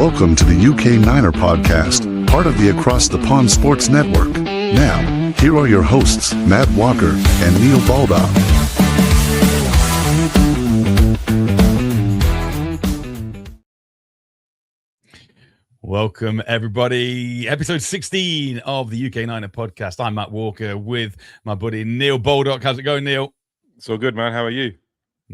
Welcome to the UK Niner podcast, part of the Across the Pond Sports Network. Now, here are your hosts, Matt Walker and Neil Baldock. Welcome, everybody. Episode 16 of the UK Niner podcast. I'm Matt Walker with my buddy Neil Baldock. How's it going, Neil? It's all good, man. How are you?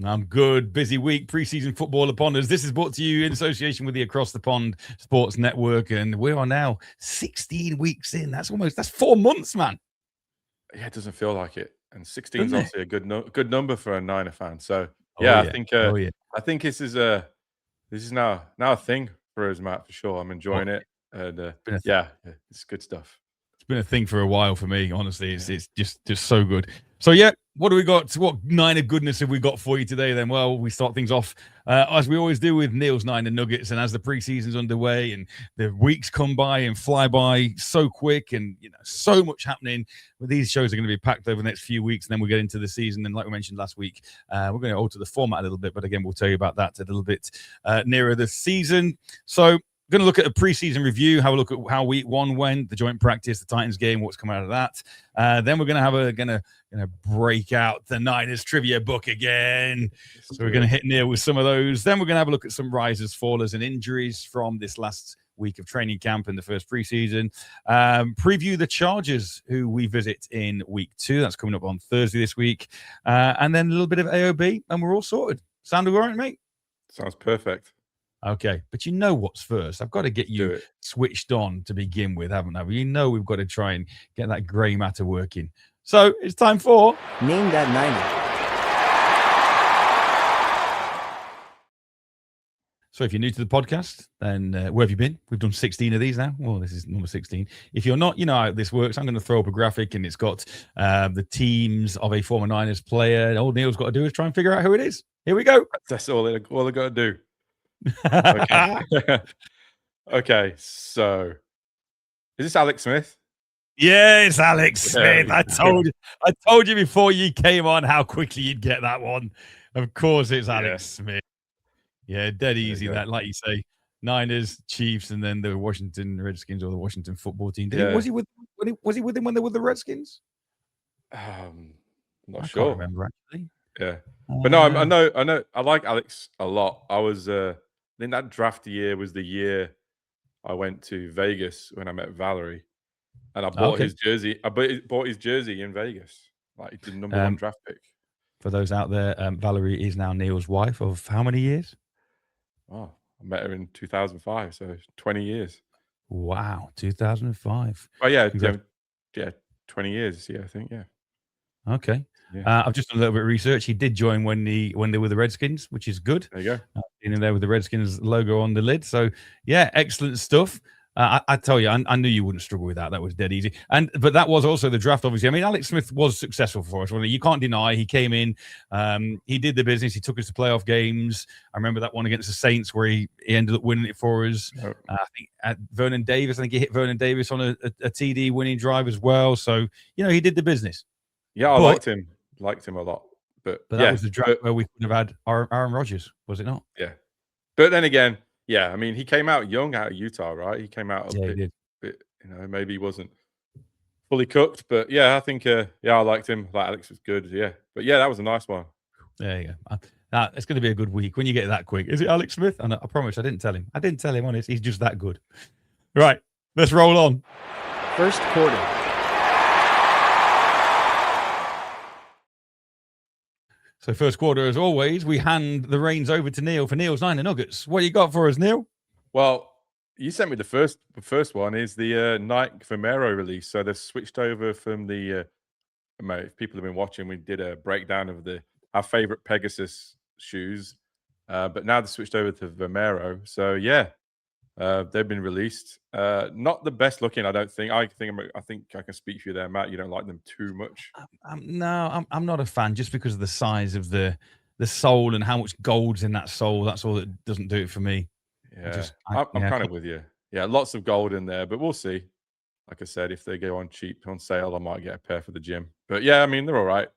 I'm good. Busy week, preseason football upon us. This is brought to you in association with the Across the Pond Sports Network, and we are now 16 weeks in. That's 4 months, man. Yeah, it doesn't feel like it. And 16 is obviously a good number for a Niner fan. So yeah, I think this is now a thing for us, Matt, for sure. I'm enjoying it, and it's good stuff. It's been a thing for a while for me, honestly. It's just so good. So yeah, what do we got? What Niner goodness have we got for you today then? Well, we start things off as we always do with Neil's Niner Nuggets, and as the preseason's underway and the weeks come by and fly by so quick, and so much happening. Well, these shows are going to be packed over the next few weeks, and then we'll get into the season. And like we mentioned last week, we're going to alter the format a little bit, but again, we'll tell you about that a little bit nearer the season. So going to look at a preseason review, have a look at how week one went, the joint practice, the Titans game, what's come out of that. Then we're going to break out the Niners trivia book again. So we're going to hit Neil with some of those. Then we're going to have a look at some risers, fallers, and injuries from this last week of training camp and the first preseason. Preview the Chargers, who we visit in week 2. That's coming up on Thursday this week. And then a little bit of AOB, and we're all sorted. Sound all right, mate? Sounds perfect. Okay, but you know what's first. I've got to get you switched on to begin with, haven't I? We've got to try and get that grey matter working. So it's time for Name That Niner. So if you're new to the podcast, then where have you been? We've done 16 of these now. Well, this is number 16. If you're not, you know how this works. I'm going to throw up a graphic, and it's got the teams of a former Niners player. All Neil's got to do is try and figure out who it is. Here we go. That's all I got to do. Okay, so is this Alex Smith? Yeah, it's Alex Smith. I told you before you came on how quickly you'd get that one. Of course, it's Alex Smith. Yeah, dead easy. That, like you say, Niners, Chiefs, and then the Washington Redskins or the Washington football team. Was he with them when they were the Redskins? Not sure. Can't remember actually. Yeah, but no, I know. I like Alex a lot. I was I think that draft year was the year I went to Vegas when I met Valerie, and I bought his jersey. I bought his jersey in Vegas. Like, he did the number 1 draft pick. For those out there, Valerie is now Neil's wife of how many years? Oh, I met her in 2005, so 20 years. Wow, 2005. Oh yeah, 20 years. Yeah, I think. Yeah. Okay. Yeah. I've just done a little bit of research. He did join when they were the Redskins, which is good. There you go. In there with the Redskins logo on the lid. So yeah, excellent stuff. I tell you, I knew you wouldn't struggle with that. That was dead easy. But that was also the draft, obviously. I mean, Alex Smith was successful for us. You can't deny. He came in, he did the business. He took us to playoff games. I remember that one against the Saints where he ended up winning it for us. I think at Vernon Davis. I think he hit Vernon Davis on a TD winning drive as well. So he did the business. Yeah, I liked him. Liked him a lot. But that was the draft where we could have had Aaron Rodgers, was it not? Yeah. But then again, yeah, I mean, he came out young out of Utah, right? He came out a bit, maybe he wasn't fully cooked. But yeah, I think, I liked him. Like, Alex was good, yeah. But yeah, that was a nice one. There you go. It's going to be a good week when you get that quick. Is it Alex Smith? And I promise I didn't tell him. I didn't tell him, honest. He's just that good. Right, let's roll on. First quarter. So first quarter, as always, we hand the reins over to Neil for Neil's Niner Nuggets. What you got for us, Neil? Well, you sent me the first one is the Nike Vomero release. So they've switched over from the if people have been watching, we did a breakdown of our favorite Pegasus shoes, but now they switched over to Vomero. So yeah, they've been released. Not the best looking, I don't think. I think I can speak for you there, Matt. You don't like them too much. No, I'm not a fan just because of the size of the sole and how much gold's in that sole. That's all that doesn't do it for me. Yeah, I'm kind of with you. Yeah, lots of gold in there, but we'll see. Like I said, if they go on cheap on sale, I might get a pair for the gym. But yeah, I mean, they're all right.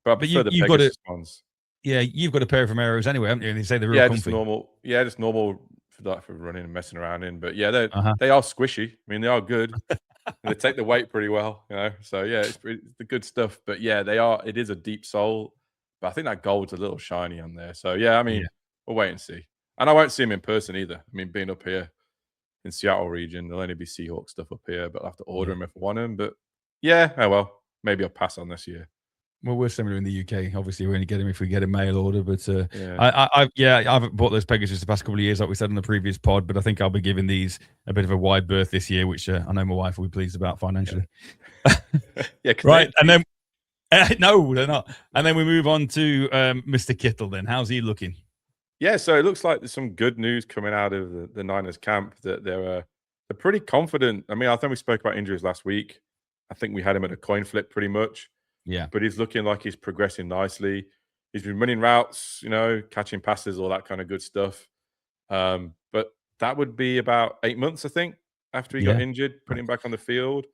But I prefer the Pegasus ones. Yeah, you've got a pair of Vomeros anyway, haven't you? And they say they're real comfy. Just normal for running and messing around in. But yeah, they Uh-huh. they are squishy. I mean, they are good. And they take the weight pretty well, you know. So yeah, it's the good stuff. But yeah, they are. It is a deep sole, but I think that gold's a little shiny on there. So yeah, I mean, Yeah. we'll wait and see. And I won't see him in person either. I mean, being up here in Seattle region, there'll only be Seahawk stuff up here, but I'll have to order Yeah. them if I want them. But yeah, oh well, maybe I'll pass on this year. Well, we're similar in the UK. Obviously, we only get them if we get a mail order. But Yeah. I haven't bought those Pegasus the past couple of years, like we said on the previous pod. But I think I'll be giving these a bit of a wide berth this year, which I know my wife will be pleased about financially. Yeah, Right, and then no, they're not. And then we move on to Mr. Kittle. Then, how's he looking? Yeah, so it looks like there's some good news coming out of the Niners camp that they're pretty confident. I mean, I think we spoke about injuries last week. I think we had him at a coin flip pretty much. Yeah, But he's looking like he's progressing nicely. He's been running routes, you know, catching passes, all that kind of good stuff. But that would be about 8 months, I think, after he got Yeah. injured, putting him back on the field.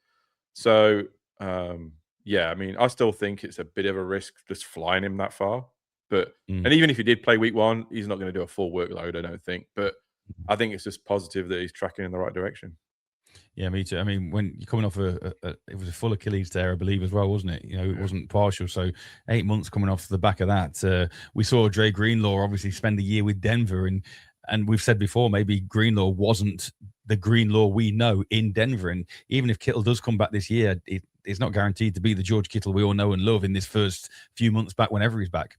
So, yeah, I mean, I still think it's a bit of a risk just flying him that far. But Mm. and even if he did play week 1, he's not going to do a full workload, I don't think. But I think it's just positive that he's tracking in the right direction. Yeah, me too. I mean, when you're coming off it was a full Achilles tear, I believe, as well, wasn't it? You know, it wasn't partial. So 8 months coming off the back of that. We saw Dre Greenlaw obviously spend a year with Denver, and we've said before, maybe Greenlaw wasn't the Greenlaw we know in Denver. And even if Kittle does come back this year, it's not guaranteed to be the George Kittle we all know and love in this first few months back, whenever he's back.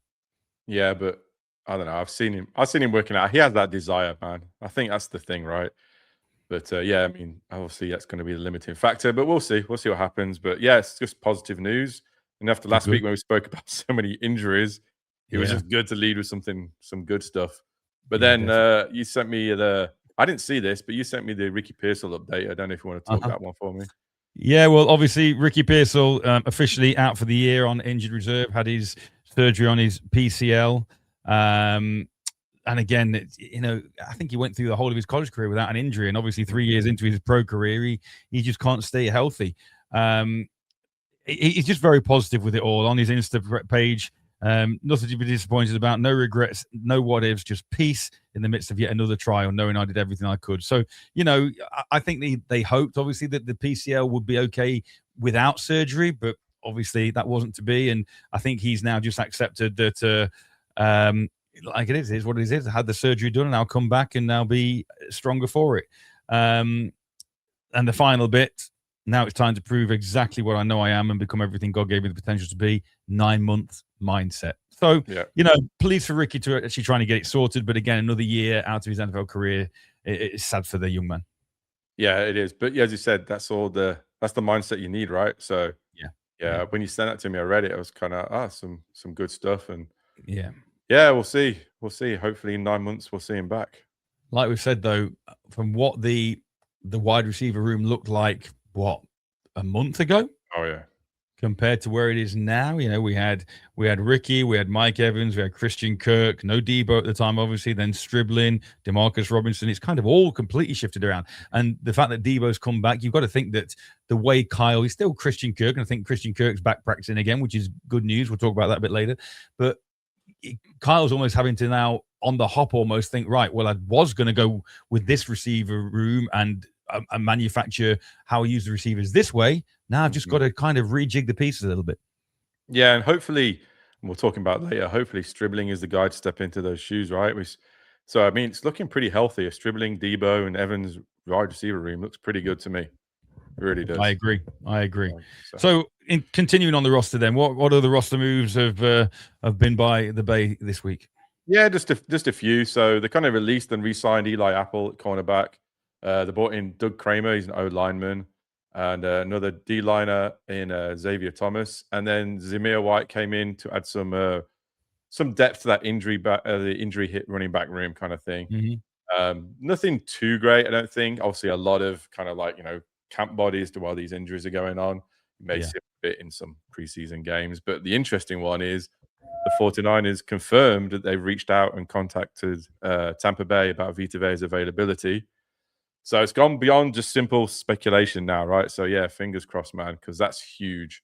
Yeah, but I don't know. I've seen him working out. He has that desire, man. I think that's the thing, right? But yeah, I mean, obviously that's going to be the limiting factor, but we'll see. We'll see what happens. But yeah, it's just positive news. And after last week when we spoke about so many injuries, it was just good to lead with some good stuff. But then you sent me I didn't see this, but you sent me the Ricky Pearsall update. I don't know if you want to talk that one for me. Yeah, well, obviously Ricky Pearsall officially out for the year on injured reserve, had his surgery on his PCL. And again, you know, I think he went through the whole of his college career without an injury, and obviously 3 years into his pro career, he just can't stay healthy. He's just very positive with it all on his Insta page. Nothing to be disappointed about. No regrets, no what ifs, just peace in the midst of yet another trial, knowing I did everything I could. So, you know, I think they hoped obviously that the PCL would be okay without surgery, but obviously that wasn't to be. And I think he's now just accepted that. Like it is what it is. I had the surgery done and I'll come back and I'll be stronger for it. And the final bit, now it's time to prove exactly what I know I am and become everything God gave me the potential to be. 9-month mindset. So, you know, pleased for Ricky to actually trying to get it sorted. But again, another year out of his NFL career, it's sad for the young man. Yeah, it is. But yeah, as you said, that's the mindset you need, right? So yeah. When you sent that to me, I read it. I was kind of some good stuff. And yeah, we'll see. We'll see. Hopefully in 9 months, we'll see him back. Like we've said, though, from what the wide receiver room looked like, a month ago? Oh, yeah. Compared to where it is now, you know, we had Ricky, we had Mike Evans, we had Christian Kirk, no Debo at the time, obviously, then Stribling, Demarcus Robinson. It's kind of all completely shifted around. And the fact that Debo's come back, you've got to think that the way Kyle is still Christian Kirk, and I think Christian Kirk's back practicing again, which is good news. We'll talk about that a bit later. But Kyle's almost having to now on the hop almost think, right, well, I was going to go with this receiver room and manufacture how I use the receivers this way. Now I've just got to kind of rejig the pieces a little bit. Yeah, and hopefully, and we'll talk about later, hopefully Stribling is the guy to step into those shoes, right? So, I mean, it's looking pretty healthy. A Stribling, Debo, and Evans wide receiver room looks pretty good to me. It really does. I agree. So in continuing on the roster then, what other roster moves have been by the Bay this week? Yeah, just a few. So they kind of released and re-signed Eli Apple at cornerback. They brought in Doug Kramer, he's an O-lineman, and another D-liner in Xavier Thomas. And then Zamir White came in to add some depth to that the injury hit running back room kind of thing. Nothing too great, I don't think. Obviously, a lot of kind of like, you know, camp bodies to while these injuries are going on. You may see a bit in some preseason games. But the interesting one is the 49ers confirmed that they've reached out and contacted Tampa Bay about Vita Vea's availability. So it's gone beyond just simple speculation now, right? So yeah, fingers crossed, man, because that's huge.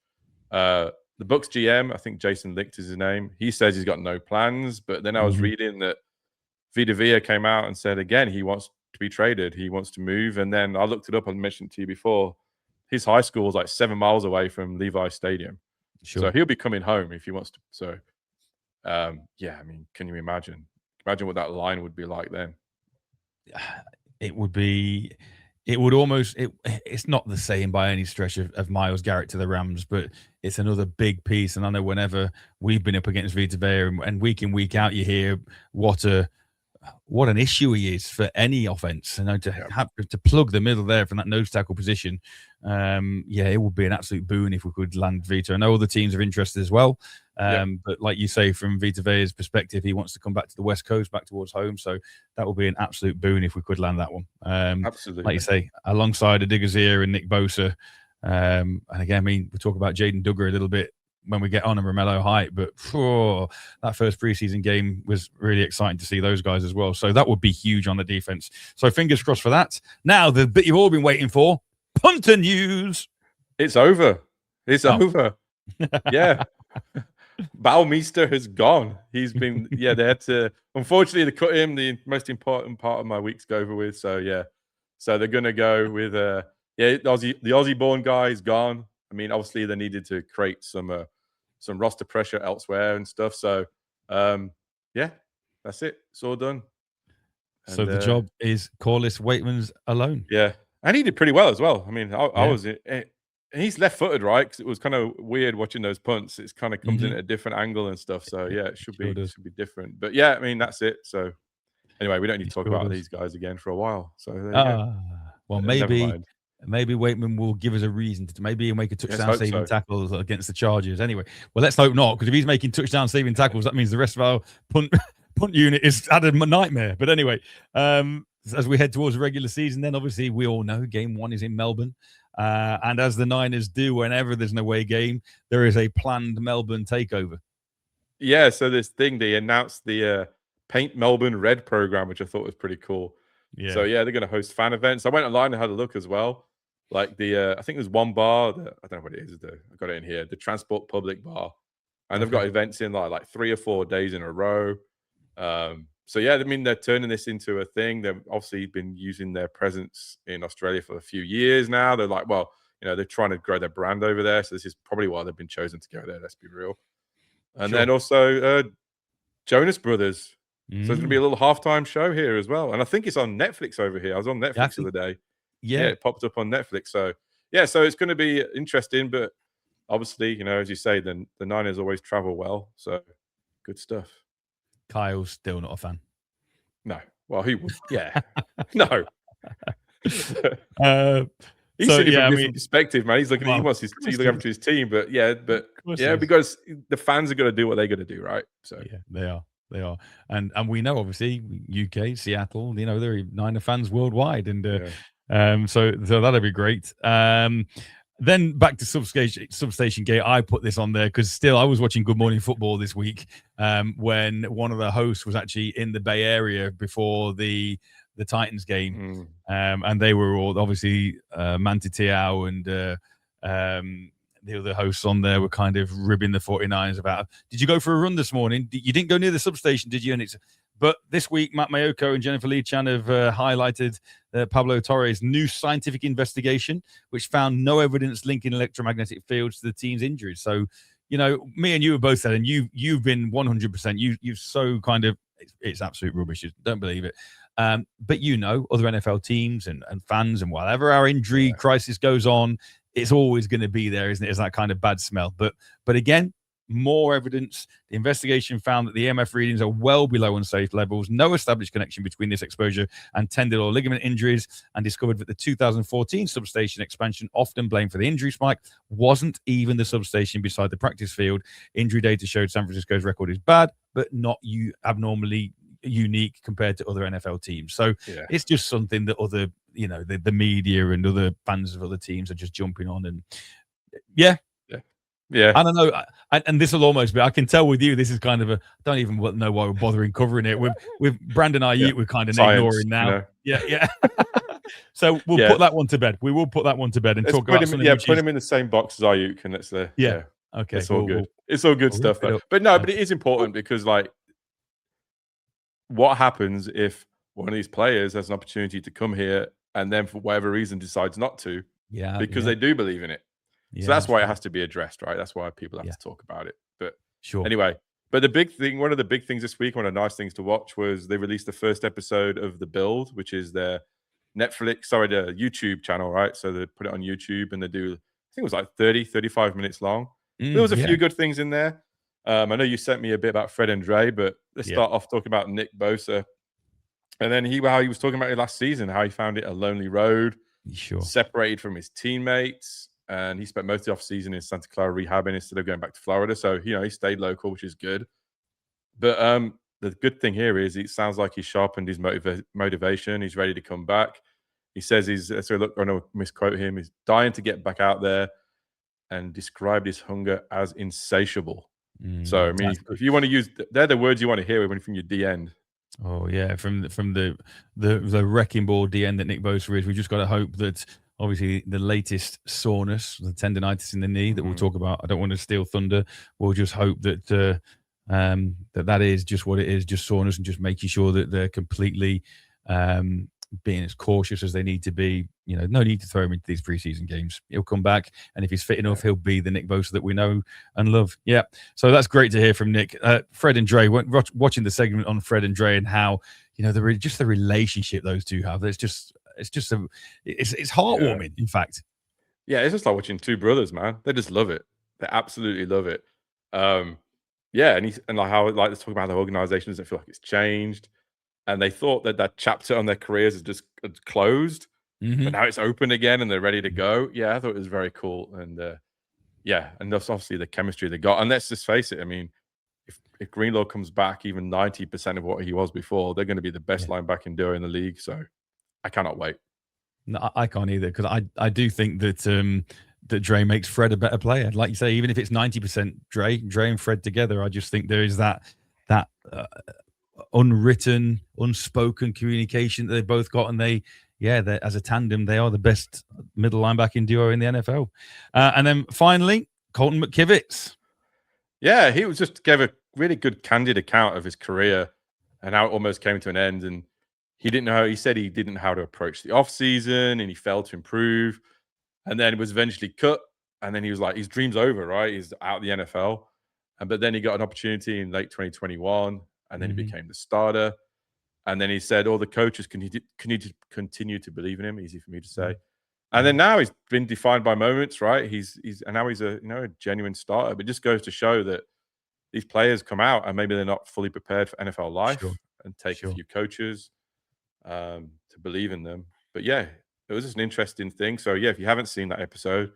The Bucs GM, I think Jason Licht is his name. He says he's got no plans, but then I was reading that Vita Vea came out and said again he wants to be traded. He wants to move. And then I looked it up. I mentioned it to you before. His high school is like 7 miles away from Levi Stadium. Sure. So he'll be coming home if he wants to. So, yeah, I mean, can you imagine? Imagine what that line would be like then. It would almost, it's not the same by any stretch of Myles Garrett to the Rams, but it's another big piece. And I know whenever we've been up against Vita Vea and week in, week out, you hear what an issue he is for any offense. And to have to plug the middle there from that nose tackle position, it would be an absolute boon if we could land Vita. I know other teams are interested as well, but like you say, from Vita Vea's perspective, he wants to come back to the West Coast, back towards home. So that would be an absolute boon if we could land that one. Absolutely, like you say, alongside Adigazier and Nick Bosa. And again, I mean, we talk about Jaden Duggar a little bit when we get on, and Romello Height, but that first preseason game was really exciting to see those guys as well. So that would be huge on the defense. So fingers crossed for that. Now, the bit you've all been waiting for, punter news. It's over. It's over. Yeah. Baumeister has gone. He's been, they had to, unfortunately, they cut him. The most important part of my week's go over with. So, so they're going to go with, the Aussie-born guy is gone. I mean, obviously, they needed to create some roster pressure elsewhere and stuff. So, that's it. It's all done. And, so the job is Corliss Waitman's alone. Yeah. And he did pretty well as well. I mean, I was... he's left-footed, right? Because it was kind of weird watching those punts. It's kind of comes in at a different angle and stuff. So, it should be different. But, I mean, that's it. So, anyway, we don't need to talk about these guys again for a while. So, well, maybe Waitman will give us a reason to maybe he'll make a touchdown-saving tackle against the Chargers. Anyway, well, let's hope not, because if he's making touchdown-saving tackles, that means the rest of our punt unit is had a nightmare. But anyway, as we head towards the regular season, then obviously we all know Game 1 is in Melbourne. And as the Niners do whenever there's an away game, there is a planned Melbourne takeover. Yeah, so this thing, they announced the Paint Melbourne Red program, which I thought was pretty cool. Yeah. So, they're going to host fan events. I went online and had a look as well. Like I think there's one bar, I don't know what it is. I got it in here, the Transport Public Bar. And they've got events in like 3 or 4 days in a row. So, I mean, they're turning this into a thing. They've obviously been using their presence in Australia for a few years now. They're like, well, they're trying to grow their brand over there. So this is probably why they've been chosen to go there. Let's be real. And then also Jonas Brothers. So there's going to be a little halftime show here as well. And I think it's on Netflix over here. I was on Netflix the other day. Yeah, it popped up on Netflix. So, so it's going to be interesting. But obviously, as you say, the Niners always travel well. So good stuff. Kyle's still not a fan. No. Well, he would. Yeah. No. He's sitting from a different perspective, man. He's looking. He wants to look after his team, but because the fans are going to do what they're going to do, right? So they are, and we know obviously UK, Seattle. There are Niner fans worldwide, and so that'll be great. Then back to Substation Gate. I put this on there because still I was watching Good Morning Football this week when one of the hosts was actually in the Bay Area before the Titans game. And they were all obviously Manti Te'o and the other hosts on there were kind of ribbing the 49ers about, did you go for a run this morning? You didn't go near the substation, did you? And but this week, Matt Mayoko and Jennifer Lee Chan have highlighted Pablo Torre's new scientific investigation, which found no evidence linking electromagnetic fields to the team's injuries. So, me and you have both said, and you've been 100%. You've so kind of, it's absolute rubbish. You don't believe it. But other NFL teams and fans and whatever our injury crisis goes on, it's always going to be there, isn't it? It's that kind of bad smell. But again, more evidence. The investigation found that the EMF readings are well below unsafe levels, no established connection between this exposure and tendon or ligament injuries, and discovered that the 2014 substation expansion, often blamed for the injury spike, wasn't even the substation beside the practice field. Injury data showed San Francisco's record is bad, but not abnormally unique compared to other NFL teams. So it's just something that other, the media and other fans of other teams are just jumping on. And I don't know. And this will almost be, I can tell with you, this is kind of I don't even know why we're bothering covering it. With Brandon Ayuk, we're kind of ignoring now. So we'll put that one to bed. We will put that one to bed and talk about something. Put him in the same box as Ayuk, and it's the okay. It's all good. It's all good stuff. But it is important because what happens if one of these players has an opportunity to come here and then for whatever reason decides not to Yeah, because yeah, they do believe in it? So yeah, that's why it absolutely. has to be addressed, right? That's why people have Yeah, to talk about it. But sure. anyway, but the big thing, one of the big things this week, one of the nice things to watch was they released the first episode of The Build, which is their the YouTube channel, right? So they put it on YouTube and they do, I think it was like 30, 35 minutes long. There was a Yeah, few good things in there. I know you sent me a bit about Fred and Dre, but let's yeah, start off talking about Nick Bosa. And then how he was talking about it last season, how he found it a lonely road, sure. separated from his teammates, and he spent most of the off season in Santa Clara rehabbing instead of going back to Florida. So he stayed local, which is good. But the good thing here is it sounds like he's sharpened his motivation. He's ready to come back. He says I know misquote him. He's dying to get back out there, and described his hunger as insatiable. So I mean, That's good. if you want to use, they're the words you want to hear when from your D end. Oh yeah, from the wrecking ball DN that Nick Bosa is. We just got to hope that obviously the latest soreness, the tendonitis in the knee that we'll talk about. I don't want to steal thunder. We'll just hope that that is just what it is, just soreness, and just making sure that they're completely being as cautious as they need to be. No need to throw him into these preseason games. He'll come back, and if he's fit enough, he'll be the Nick Bosa that we know and love. Yeah, so that's great to hear from Nick. Fred and Dre, watching the segment on Fred and Dre and how just the relationship those two have. It's heartwarming. In fact, Yeah, it's just like watching two brothers, man. They just love it. They absolutely love it. Yeah, and like how like let's talk about the organization doesn't feel like it's changed. And they thought that chapter on their careers had closed, but now it's open again and they're ready to go. Yeah, I thought it was very cool. And yeah, and that's obviously the chemistry they got. And let's just face it, I mean, if Greenlaw comes back even 90% of what he was before, they're going to be the best linebacker duo in the league. So I cannot wait. No, I can't either, because I do think that that Dre makes Fred a better player. Like you say, even if it's 90% Dre and Fred together, I just think there is that unwritten, unspoken communication that they both got, and they as a tandem, they are the best middle linebacking duo in the NFL. And then finally, Colton McKivitz. Yeah, he was just gave a really good, candid account of his career and how it almost came to an end. And he said he didn't know how to approach the off season, and he failed to improve. And then was eventually cut. And then he was like, his dream's over, right? He's out of the NFL. But then he got an opportunity in late 2021, and then he became the starter. And then he said all the coaches continue to believe in him. Easy for me to say. And then now he's been defined by moments, right? And now he's a genuine starter. But it just goes to show that these players come out and maybe they're not fully prepared for NFL life and take a few coaches to believe in them. But yeah, it was just an interesting thing. So yeah, if you haven't seen that episode,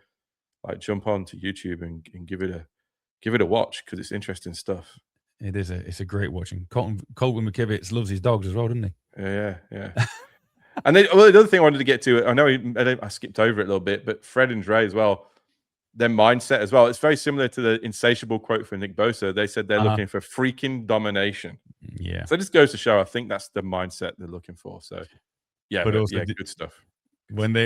like jump on to YouTube and give it a watch, because it's interesting stuff. It is it's a great watching. Colton McKivitz loves his dogs as well, doesn't he? Yeah. And then, the other thing I wanted to get to, I know I skipped over it a little bit, but Fred and Dre as well, their mindset as well. It's very similar to the insatiable quote from Nick Bosa. They said they're looking for freaking domination. Yeah. So it just goes to show, I think that's the mindset they're looking for. So yeah, but also good stuff. When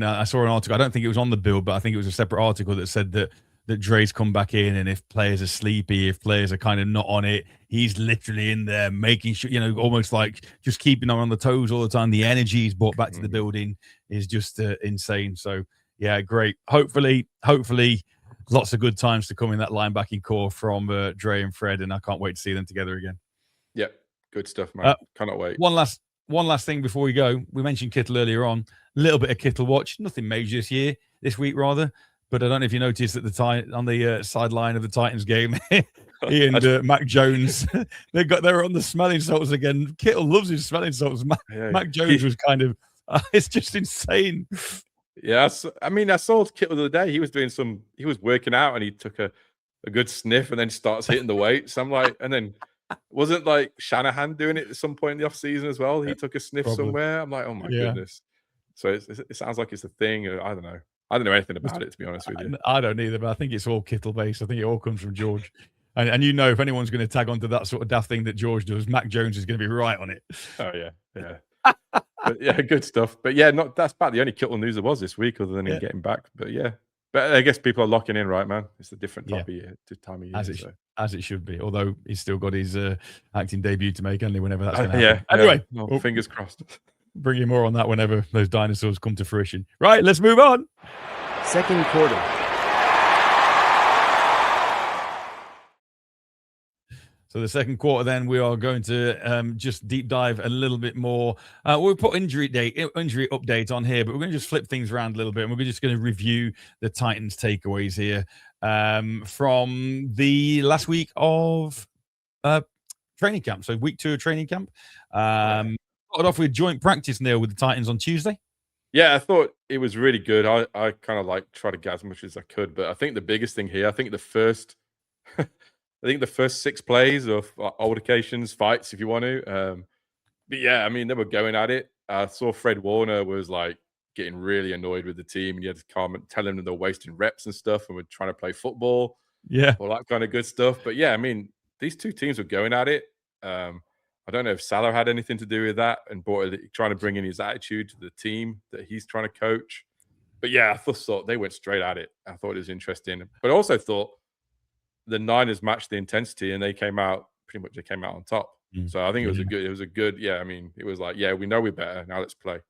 I saw an article, I don't think it was on the Build, but I think it was a separate article that said that Dre's come back in, and if players are sleepy, if players are kind of not on it, he's literally in there making sure, almost like just keeping them on the toes all the time. The energy he's brought back to the building is just insane. So yeah, great. Hopefully lots of good times to come in that linebacking core from Dre and Fred, and I can't wait to see them together again. Yeah, good stuff, man. Cannot wait. One last thing before we go. We mentioned Kittle earlier on. A little bit of Kittle watch. Nothing major this week rather. But I don't know if you noticed at on the sideline of the Titans game, he and Mac Jones, they were on the smelling salts again. Kittle loves his smelling salts. Mac Jones was kind of, it's just insane. Yeah, I saw Kittle the other day. He was working out and he took a good sniff and then starts hitting the weights. I'm like, and then wasn't like Shanahan doing it at some point in the off season as well? He took a sniff somewhere. I'm like, oh my goodness. So it sounds like it's a thing. I don't know. I don't know anything about it, to be honest with you. I don't either, but I think it's all Kittle based. I think it all comes from George. And if anyone's going to tag onto that sort of daft thing that George does, Mac Jones is going to be right on it. Oh, yeah. But yeah, good stuff. But yeah, that's about the only Kittle news there was this week, other than him getting back. But yeah, But I guess people are locking in, right, man? It's a different Yeah. time of year. As it should be. Although he's still got his acting debut to make, only whenever that's going to Yeah. happen. Anyway, Well, fingers crossed. bring you more on that whenever those dinosaurs come to fruition. Right, let's move on. Second quarter. So the second quarter, then we are going to just deep dive a little bit more. We'll put injury update on here, but we're going to just flip things around a little bit, and we're just going to review the Titans' takeaways here from the last week of training camp. So week 2 of training camp. Started off with joint practice, Neil, with the Titans on Tuesday. Yeah, I thought it was really good. I kind of like try to get as much as I could, but I think the biggest thing here, I think the first 6 plays of altercations, fights, if you want to. But yeah, I mean, they were going at it. I saw Fred Warner was like getting really annoyed with the team, and you had to comment, tell them that they're wasting reps and stuff, and we're trying to play football, Yeah. all that kind of good stuff. But yeah, I mean, these two teams were going at it. I don't know if Salah had anything to do with that and trying to bring in his attitude to the team that he's trying to coach. But yeah, I thought they went straight at it. I thought it was interesting, but I also thought the Niners matched the intensity and they came out on top. So I think it was a good. Yeah, I mean, it was like, yeah, we know we're better now. Let's play.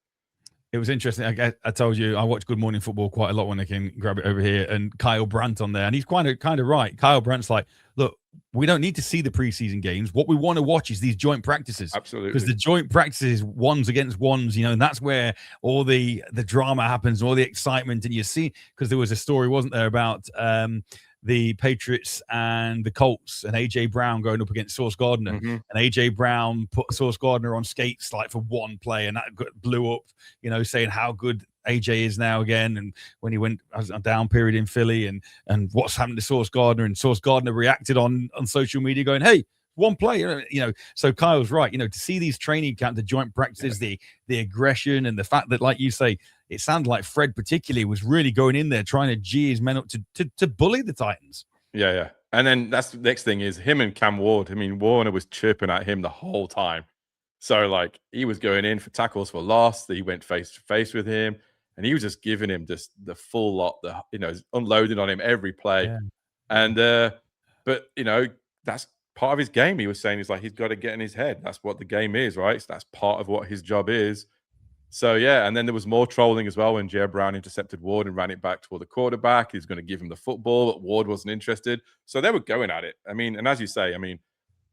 It was interesting. I told you I watch Good Morning Football quite a lot when I can grab it over here, and Kyle Brandt on there, and he's kind of right. Kyle Brandt's like, look, we don't need to see the preseason games. What we want to watch is these joint practices. Absolutely. Because the joint practices, ones against ones, and that's where all the drama happens, all the excitement. And you see, because there was a story, wasn't there, about the Patriots and the Colts and AJ Brown going up against Sauce Gardner, and AJ Brown put Sauce Gardner on skates like for one play, and that blew up, saying how good AJ is now again, and when he went a down period in Philly, and what's happened to Sauce Gardner, and Sauce Gardner reacted on social media going, hey, one play, so Kyle's right, to see these training camp, the joint practices, the aggression, and the fact that, like you say, it sounded like Fred particularly was really going in there trying to gee his men up to bully the Titans. Yeah. And then that's the next thing is him and Cam Ward. I mean, Warner was chirping at him the whole time. So, like, he was going in for tackles for loss. He went face to face with him, and he was just giving him just the full lot, unloading on him every play. Yeah. And, but, that's part of his game. He was saying he's got to get in his head. That's what the game is, right? So that's part of what his job is. So, yeah, and then there was more trolling as well when Jair Brown intercepted Ward and ran it back toward the quarterback. He's going to give him the football, but Ward wasn't interested. So they were going at it. I mean, and as you say, I mean,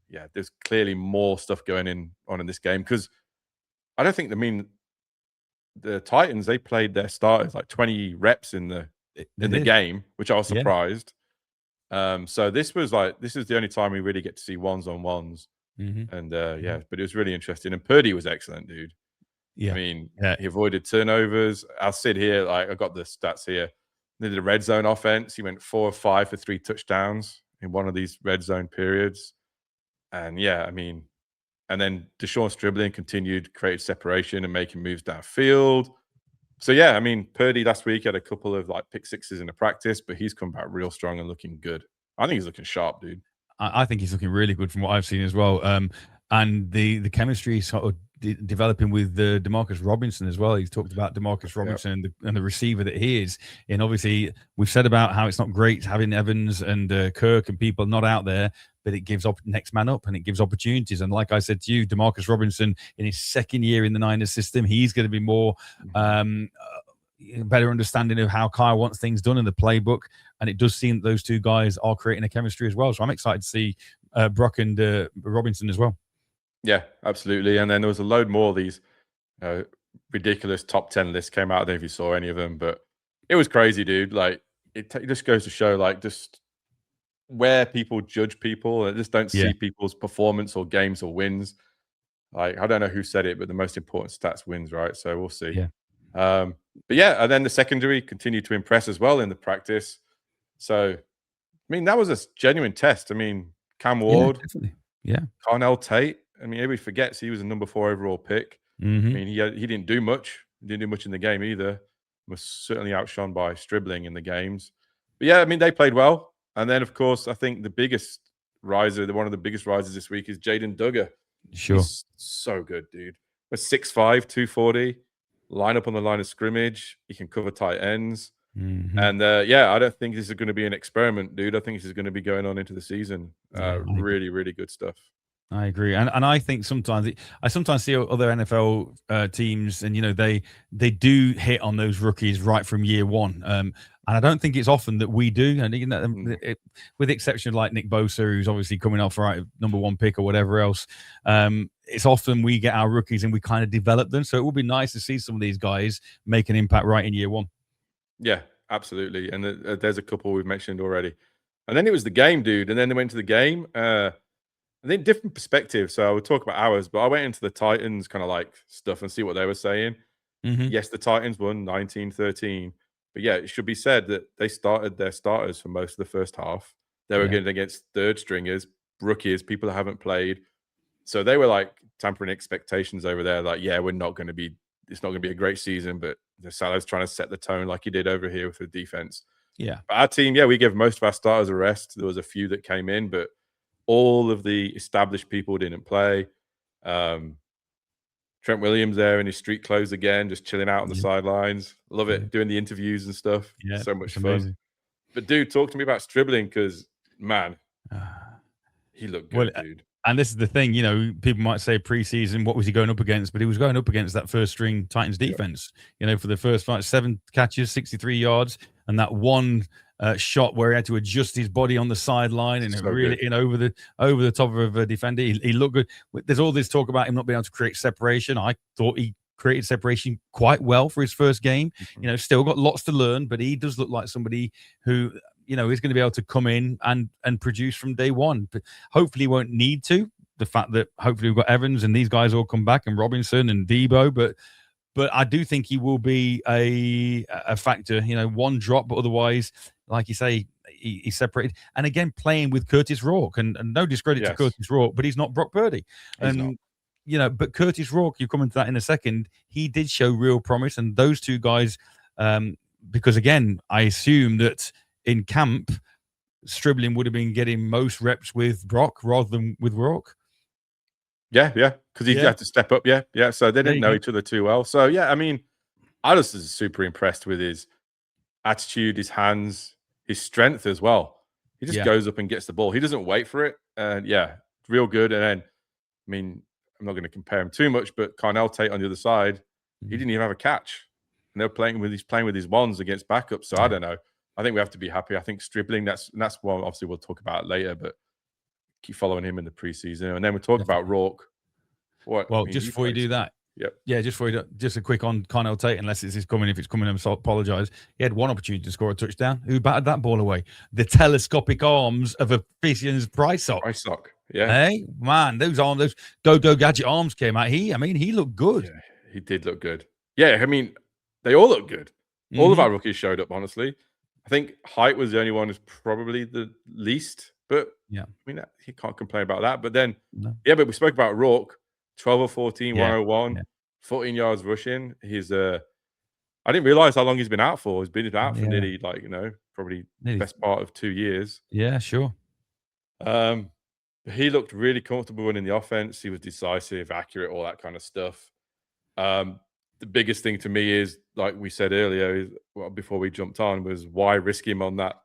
yeah, there's clearly more stuff going on in this game because I don't think, the Titans, they played their starters like 20 reps in the game, which I was surprised. Yeah. So this is the only time we really get to see ones-on-ones. And, but it was really interesting. And Purdy was excellent, dude. Yeah. I mean, he avoided turnovers. I'll sit here, I got the stats here. They did a red zone offense. He went 4 of 5 for 3 touchdowns in one of these red zone periods. And yeah, I mean, and then Deshaun Stribling continued, created separation and making moves downfield. So yeah, I mean, Purdy last week had a couple of pick sixes in the practice, but he's come back real strong and looking good. I think he's looking sharp, dude. I think he's looking really good from what I've seen as well. And the chemistry sort of developing with DeMarcus Robinson as well. He's talked about DeMarcus Robinson and the receiver that he is. And obviously, we've said about how it's not great having Evans and Kirk and people not out there, but it gives next man up and it gives opportunities. And like I said to you, DeMarcus Robinson in his second year in the Niners system, he's going to be more better understanding of how Kyle wants things done in the playbook. And it does seem that those two guys are creating a chemistry as well. So I'm excited to see Brock and Robinson as well. Yeah, absolutely. And then there was a load more of these ridiculous top 10 lists came out. I don't know if you saw any of them, but it was crazy, dude. Like, it just goes to show, just where people judge people. They just don't see people's performance or games or wins. I don't know who said it, but the most important stats wins, right? So we'll see. Yeah. But yeah, and then the secondary continued to impress as well in the practice. So, I mean, that was a genuine test. I mean, Cam Ward, Carnell Tate. I mean, everybody forgets he was a number 4 overall pick. I mean, he didn't do much. He didn't do much in the game either. Was certainly outshone by Stribling in the games. But yeah, I mean, they played well. And then, of course, I think the biggest riser, one of the biggest risers this week is Jaden Duggar. Sure. He's so good, dude. A 6'5", 240, line up on the line of scrimmage. He can cover tight ends. And I don't think this is going to be an experiment, dude. I think this is going to be going on into the season. Really, really good stuff. I agree, and I think sometimes I sometimes see other NFL teams, and they do hit on those rookies right from year one. And I don't think it's often that we do. And with the exception of like Nick Bosa, who's obviously coming off number one pick or whatever else, it's often we get our rookies and we kind of develop them. So it would be nice to see some of these guys make an impact right in year one. Yeah, absolutely. And there's a couple we've mentioned already. And then it was the game, dude. And then they went to the game. I think different perspective. So I would talk about ours, but I went into the Titans kind of like stuff and see what they were saying. Yes, the Titans won 19-13. But yeah, it should be said that they started their starters for most of the first half. They were going against third stringers, rookies, people that haven't played. So they were like tampering expectations over there. Like, yeah, it's not going to be a great season, but the Salah's trying to set the tone like he did over here with the defense. Yeah. But our team, we gave most of our starters a rest. There was a few that came in, but all of the established people didn't play. Trent Williams there in his street clothes again, just chilling out on the sidelines. Love it, doing the interviews and stuff. Yeah, so much fun. Amazing. But dude, talk to me about Stribbling, because man, he looked good, dude. And this is the thing, people might say preseason, what was he going up against? But he was going up against that first string Titans defense, for the first 7 catches, 63 yards, and that one shot where he had to adjust his body on the sideline and over the top of a defender. He looked good. There's all this talk about him not being able to create separation. I thought he created separation quite well for his first game. Still got lots to learn, but he does look like somebody who is going to be able to come in and produce from day one. But hopefully he won't need to. The fact that hopefully we've got Evans and these guys all come back, and Robinson and Debo, but I do think he will be a factor. One drop, but otherwise, like you say, he's separated. And again, playing with Curtis Rourke, and no discredit to Curtis Rourke, but he's not Brock Purdy. But Curtis Rourke, you come into that in a second, he did show real promise. And those two guys, because again, I assume that in camp, Stribbling would have been getting most reps with Brock rather than with Rourke. Yeah, because he had to step up. Yeah. So they didn't know each other too well. So I mean, I was super impressed with his attitude, his hands, his strength as well. He just goes up and gets the ball. He doesn't wait for it. And real good. And then, I mean, I'm not going to compare him too much, but Carnell Tate on the other side, he didn't even have a catch. And they're playing with his ones against backups. So I don't know. I think we have to be happy. I think Stribbling, that's one obviously we'll talk about later, but keep following him in the preseason. And then we'll talk about Rourke. Just before you do that, just a quick on Carnell Tate, unless if it's coming, I'm so apologize. He had one opportunity to score a touchdown. Who batted that ball away? The telescopic arms of a Fission's price sock. Hey, man, those go gadget arms came out. He looked good. Yeah, he did look good. Yeah, I mean, they all look good. All of our rookies showed up, honestly. I think height was the only one who's probably the least, but I mean, you can't complain about that. But then, but we spoke about Rourke, 12 or 14, 101, 14 yards rushing. He's I didn't realize how long he's been out for. He's been out for nearly probably the best part of 2 years. Yeah, sure. He looked really comfortable running the offense. He was decisive, accurate, all that kind of stuff. The biggest thing to me is, like we said earlier, before we jumped on, was why risk him on that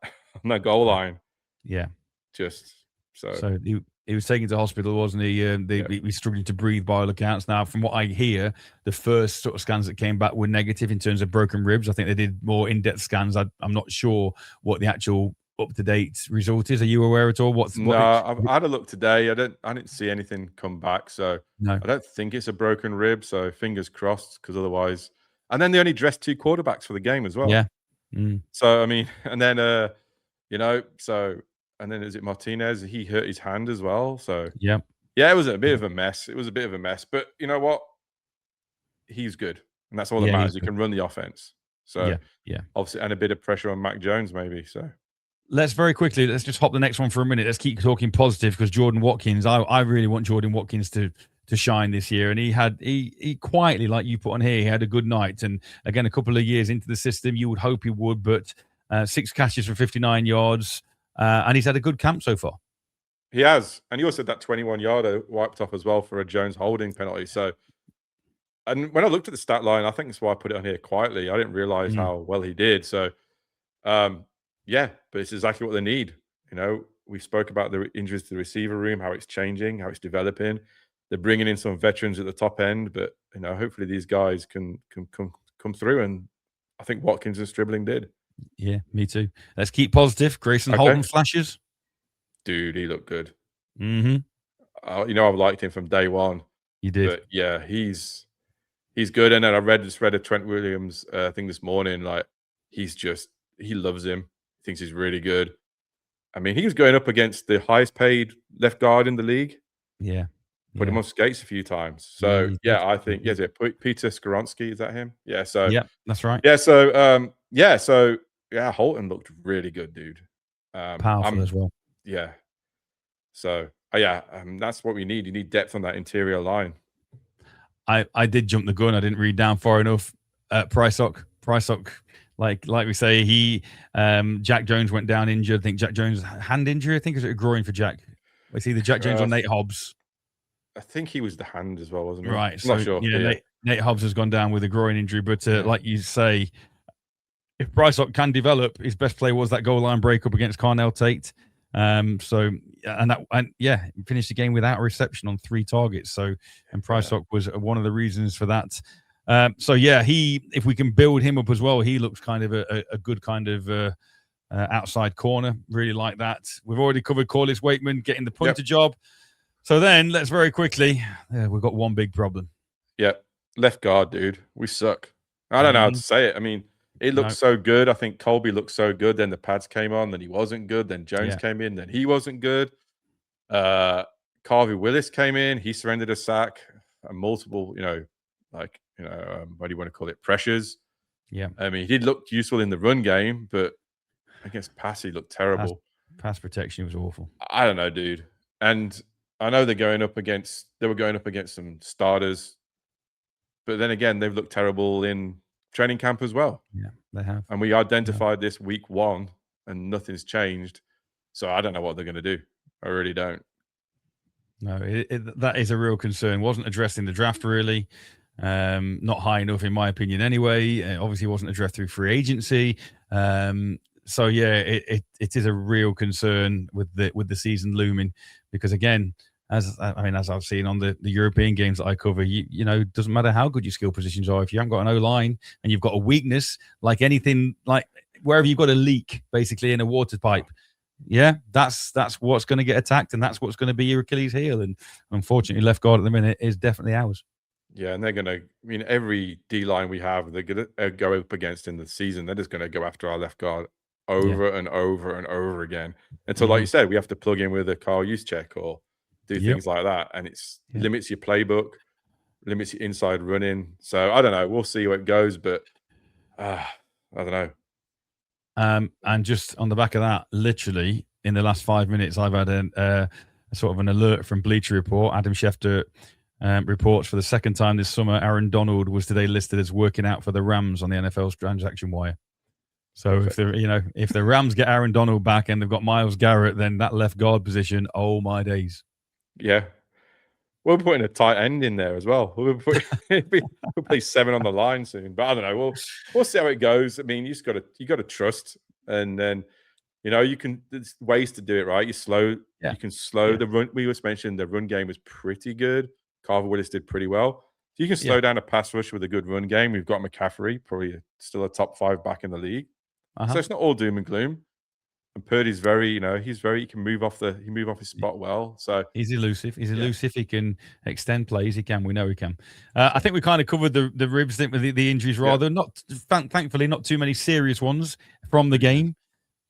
goal line? Yeah, just so he was taken to hospital, wasn't he? He was struggling to breathe by all accounts. Now, from what I hear, the first sort of scans that came back were negative in terms of broken ribs. I think they did more in-depth scans. I'm not sure what the actual up-to-date result is. Are you aware at all? I've had a look today. I didn't see anything come back, so I don't think it's a broken rib. So fingers crossed, because otherwise. And then they only dressed 2 quarterbacks for the game as well. Yeah. So I mean, and then and then is it Martinez? He hurt his hand as well. So it was a bit of a mess. But you know what? He's good, and that's all that matters. He can run the offense. So obviously, and a bit of pressure on Mac Jones maybe. So. Let's just hop the next one for a minute. Let's keep talking positive, because Jordan Watkins, I really want Jordan Watkins to shine this year. And he quietly, like you put on here, he had a good night. And again, a couple of years into the system, you would hope he would, but 6 catches for 59 yards. And he's had a good camp so far. He has. And he also had that 21-yarder wiped off as well for a Jones holding penalty. So, and when I looked at the stat line, I think that's why I put it on here quietly. I didn't realize how well he did. So, Yeah, but it's exactly what they need. We spoke about the injuries to the receiver room, how it's changing, how it's developing. They're bringing in some veterans at the top end, but hopefully these guys can come through. And I think Watkins and Stribling did. Yeah, me too. Let's keep positive. Grayson Okay. Holden flashes. Dude, he looked good. Mm-hmm. I've liked him from day one. You did. But yeah, he's good. And then I just read a Trent Williams thing this morning. Like he loves him. Thinks he's really good. I mean, he was going up against the highest paid left guard in the league. Yeah. Put him on skates a few times. So I think Peter Skoronsky, is that him? Yeah. So yeah, that's right. Yeah. So Holton looked really good, dude. Powerful as well. Yeah. So that's what we need. You need depth on that interior line. I did jump the gun. I didn't read down far enough. Prysock, like we say, Jack Jones went down injured. I think Jack Jones hand injury. I think is it a groin for Jack? It's either Jack Jones or Nate Hobbs. I think he was the hand as well, wasn't he? Right. I'm not sure. Nate Hobbs has gone down with a groin injury, but like you say, if Prysock can develop, his best play was that goal line break up against Carnell Tate. He finished the game without a reception on 3 targets. So, and Prysock was one of the reasons for that. If we can build him up as well, he looks kind of a good kind of outside corner. Really like that. We've already covered Corliss Wakeman getting the punter job. So then let's very quickly, we've got one big problem. Yeah. Left guard, dude. We suck. I don't know how to say it. I mean, it looked so good. I think Colby looked so good. Then the pads came on, then he wasn't good. Then Jones came in, then he wasn't good. Carvey Willis came in. He surrendered a sack and multiple, what do you want to call it? Pressures. Yeah. I mean, he did look useful in the run game, but against pass, he looked terrible. Pass protection was awful. I don't know, dude. And I know they were going up against some starters, but then again, they've looked terrible in training camp as well. Yeah, they have. And we identified this week 1 and nothing's changed. So I don't know what they're going to do. I really don't. No, that is a real concern. Wasn't addressed in the draft, really. Not high enough, in my opinion, anyway. Obviously, wasn't addressed through free agency. It is a real concern with the season looming, because again, as I've seen on the European games that I cover, it doesn't matter how good your skill positions are. If you haven't got an O-line and you've got a weakness, like anything, like wherever you've got a leak, basically in a water pipe, that's what's going to get attacked, and that's what's going to be your Achilles heel. And unfortunately, left guard at the minute is definitely ours. Yeah, and they're going to, every D-line we have, they're going to go up against in the season. They're just going to go after our left guard over and over and over again. Until, like you said, we have to plug in with a Carl Juszczyk or do things like that. And it's limits your playbook, limits your inside running. So I don't know. We'll see where it goes, but I don't know. And just on the back of that, literally in the last 5 minutes, I've had a sort of an alert from Bleacher Report. Adam Schefter reports for the second time this summer, Aaron Donald was today listed as working out for the Rams on the NFL's transaction wire. So if the Rams get Aaron Donald back and they've got Myles Garrett, then that left guard position, oh my days. Yeah. We'll be putting a tight end in there as well. We'll play 7 on the line soon. But I don't know. We'll see how it goes. I mean, you got to trust, and then there's ways to do it, right? You can slow the run. We just mentioned the run game was pretty good. Carver Willis did pretty well. So you can slow down a pass rush with a good run game. We've got McCaffrey, probably still a top 5 back in the league. So it's not all doom and gloom. And Purdy's very, he can move off his spot well. So he's elusive. He's elusive. He can extend plays. He can. We know he can. I think we kind of covered the ribs thing with the injuries rather. Thankfully, not too many serious ones from the game.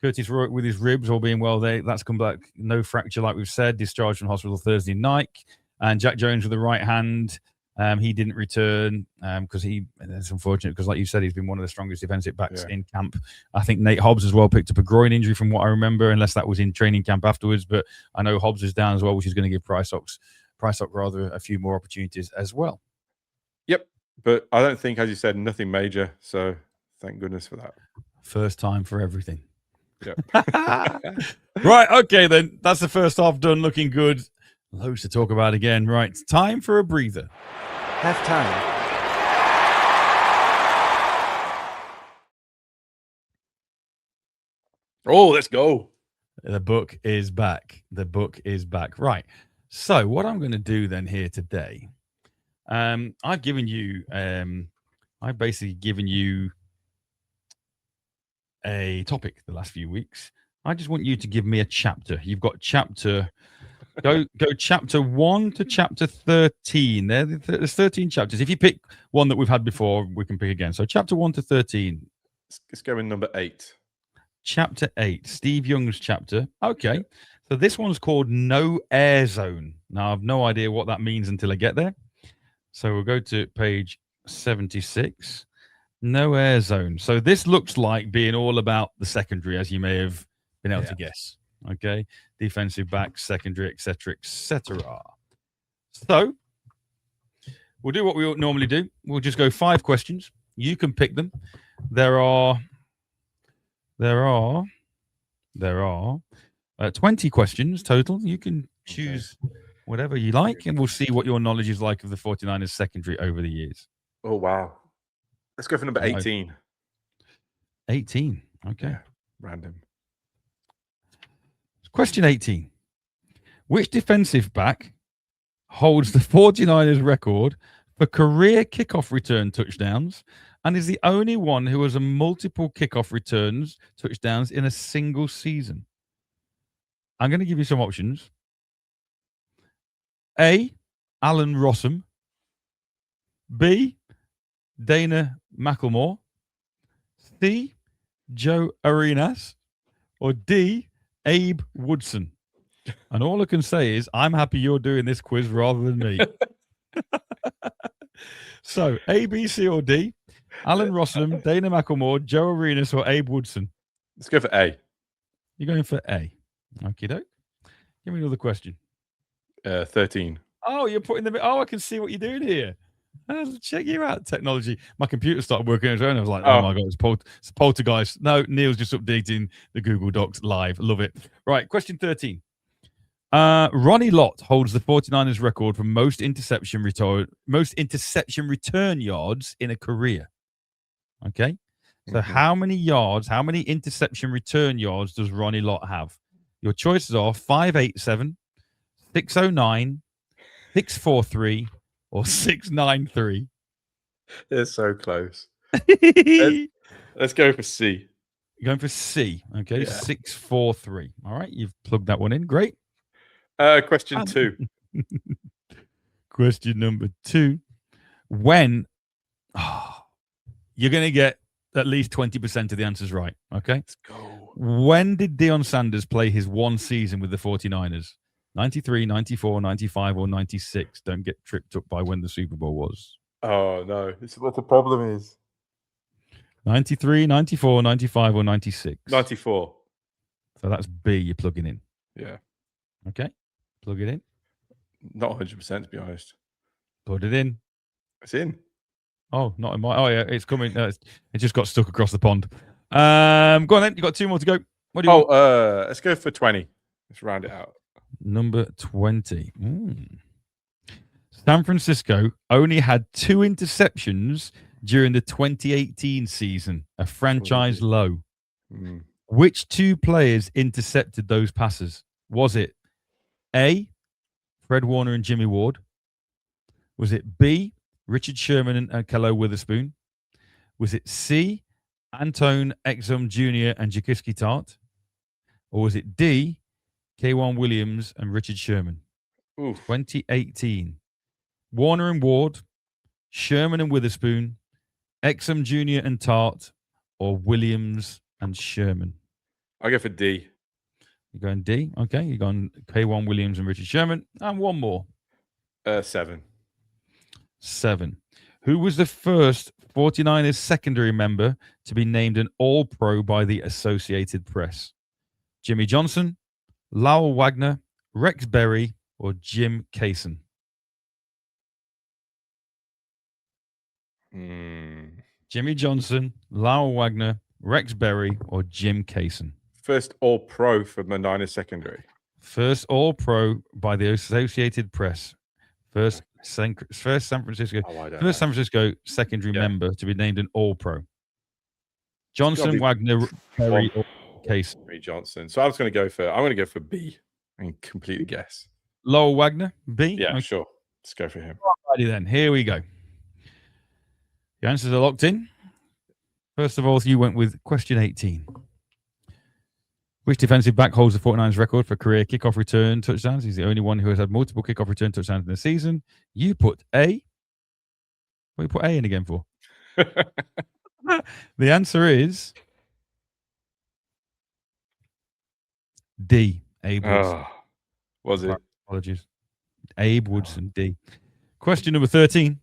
Curtis Rourke with his ribs all being well, that's come back. No fracture, like we've said. Discharged from hospital Thursday night. And Jack Jones with the right hand. He didn't return because it's unfortunate because, like you said, he's been one of the strongest defensive backs in camp. I think Nate Hobbs as well picked up a groin injury from what I remember, unless that was in training camp afterwards. But I know Hobbs is down as well, which is going to give Prysock a few more opportunities as well. Yep. But I don't think, as you said, nothing major. So thank goodness for that. First time for everything. Yep. Right. Okay, then. That's the first half done. Looking good. Loads to talk about again. Right. Time for a breather. Halftime. Oh, let's go. The book is back. The book is back. Right. So what I'm going to do then here today, I've basically given you a topic the last few weeks. I just want you to give me a chapter. You've got go chapter 1 to chapter 13. There's 13 chapters. If you pick one that we've had before, we can pick again. So chapter 1 to 13. Let's go in number 8. Chapter 8, Steve Young's chapter. Okay. So this one's called No Air Zone. Now, I've no idea what that means until I get there. So we'll go to page 76. No Air Zone. So this looks like being all about the secondary, as you may have been able to guess. Okay. Defensive back, secondary, etc., etc. So we'll do what we normally do. We'll just go 5 questions. You can pick them. There are 20 questions total. You can choose whatever you like, and we'll see what your knowledge is like of the 49ers secondary over the years. Oh, wow. Let's go for number 18. 18. Okay. Yeah, random. Question 18. Which defensive back holds the 49ers record for career kickoff return touchdowns and is the only one who has a multiple kickoff returns touchdowns in a single season? I'm going to give you some options. A, Alan Rossum. B, Dana McElmore. C, Joe Arenas. Or D, Abe Woodson. And all I can say is I'm happy you're doing this quiz rather than me. So, A, B, C, or D? Alan Rossum, Dana McElmore, Joe Arenas, or Abe Woodson? Let's go for A. You're going for A. Okie doke. Give me another question. 13. Oh, you're putting them. Oh, I can see what you're doing here. Check you out, technology. My computer started working on its own. I was like, oh my God, it's poltergeist. No, Neil's just updating the Google Docs live. Love it. Right, question 13. Ronnie Lott holds the 49ers record for most interception return yards in a career. Okay. So how many interception return yards does Ronnie Lott have? Your choices are 587, 609, 643, or 693. They're so close. Let's go for C. You're going for C. Okay. 643. All right. You've plugged that one in. Great. Question 2. Question number 2. When you're going to get at least 20% of the answers right. Okay. Let's go. When did Deion Sanders play his one season with the 49ers? 93, 94, 95, or 96? Don't get tripped up by when the Super Bowl was. Oh, no. This is what the problem is. 93, 94, 95, or 96? 94. So that's B you're plugging in. Yeah. Okay. Plug it in. Not 100%, to be honest. Put it in. It's in. Oh, not in my... Oh, yeah, it's coming. It just got stuck across the pond. Go on then. You got 2 more to go. What do you want? Let's go for 20. Let's round it out. Number 20. San Francisco only had 2 interceptions during the 2018 season, a franchise low. Which 2 players intercepted those passes? Was it A, Fred Warner and Jimmy Ward? Was it B, Richard Sherman and Kalo Witherspoon? Was it C, Antone Exum Jr. and Jaquiski Tart? Or was it D, K'Wan Williams and Richard Sherman? 2018. Warner and Ward, Sherman and Witherspoon, Exum Jr. and Tart, or Williams and Sherman? I'll go for D. You're going D? Okay. You're going K'Wan Williams and Richard Sherman. And one more. 7. 7. Who was the first 49ers secondary member to be named an All-Pro by the Associated Press? Jimmy Johnson, Lowell Wagner, Rex Berry, or Jim Kaysen? Jimmy Johnson, Lowell Wagner, Rex Berry, or Jim Kaysen? First All-Pro for the Niners secondary. First All-Pro by the Associated Press. First San Francisco secondary member to be named an All-Pro. Johnson, Wagner, Berry, or Case. Jimmy Johnson. So I'm going to go for B and completely guess. Lowell Wagner, B. Yeah, Okay. sure. Let's go for him. Alrighty then. Here we go. The answers are locked in. First of all, you went with question 18. Which defensive back holds the 49ers record for career kickoff return touchdowns? He's the only one who has had multiple kickoff return touchdowns in the season. You put A. What do you put A in again for? The answer is D. Abe Woods. Oh, was it? Apologies. Abe Woodson, D. Question number 13.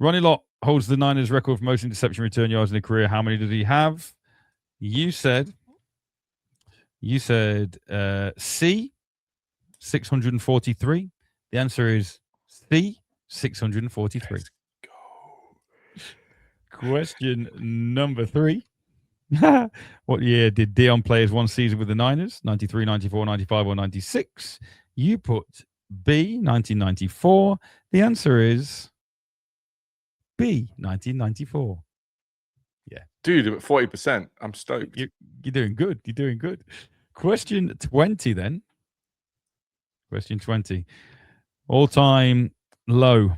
Ronnie Lott holds the Niners record for most interception return yards in a career. How many does he have? You said C, 643. The answer is C, 643. Let's go. Question number 3. What year did Dion play his one season with the Niners? 93, 94, 95, or 96? You put B, 1994. The answer is B, 1994. Yeah. Dude, at 40%. I'm stoked. You're doing good. You're doing good. Question 20 then. Question 20. All-time low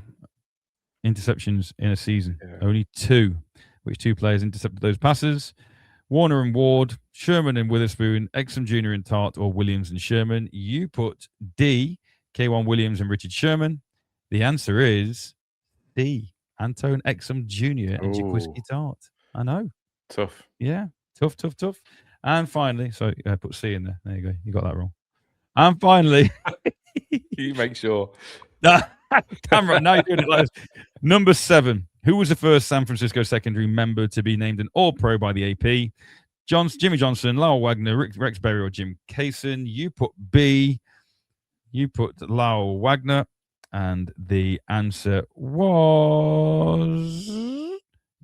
interceptions in a season. Yeah. Only 2. Which 2 players intercepted those passes? Warner and Ward, Sherman and Witherspoon, Exum Jr. and Tart, or Williams and Sherman. You put D, K1 Williams and Richard Sherman. The answer is D, Antone Exum Jr. and Jaquiski Tart. I know. Tough. Yeah. Tough. And finally, so I put C in there. There you go. You got that wrong. And finally, You make sure. damn right. Now you're doing it like this. Number 7. Who was the first San Francisco secondary member to be named an All-Pro by the AP? Jimmy Johnson, Lowell Wagner, Rex Berry, or Jim Kaysen? You put B. You put Lowell Wagner. And the answer was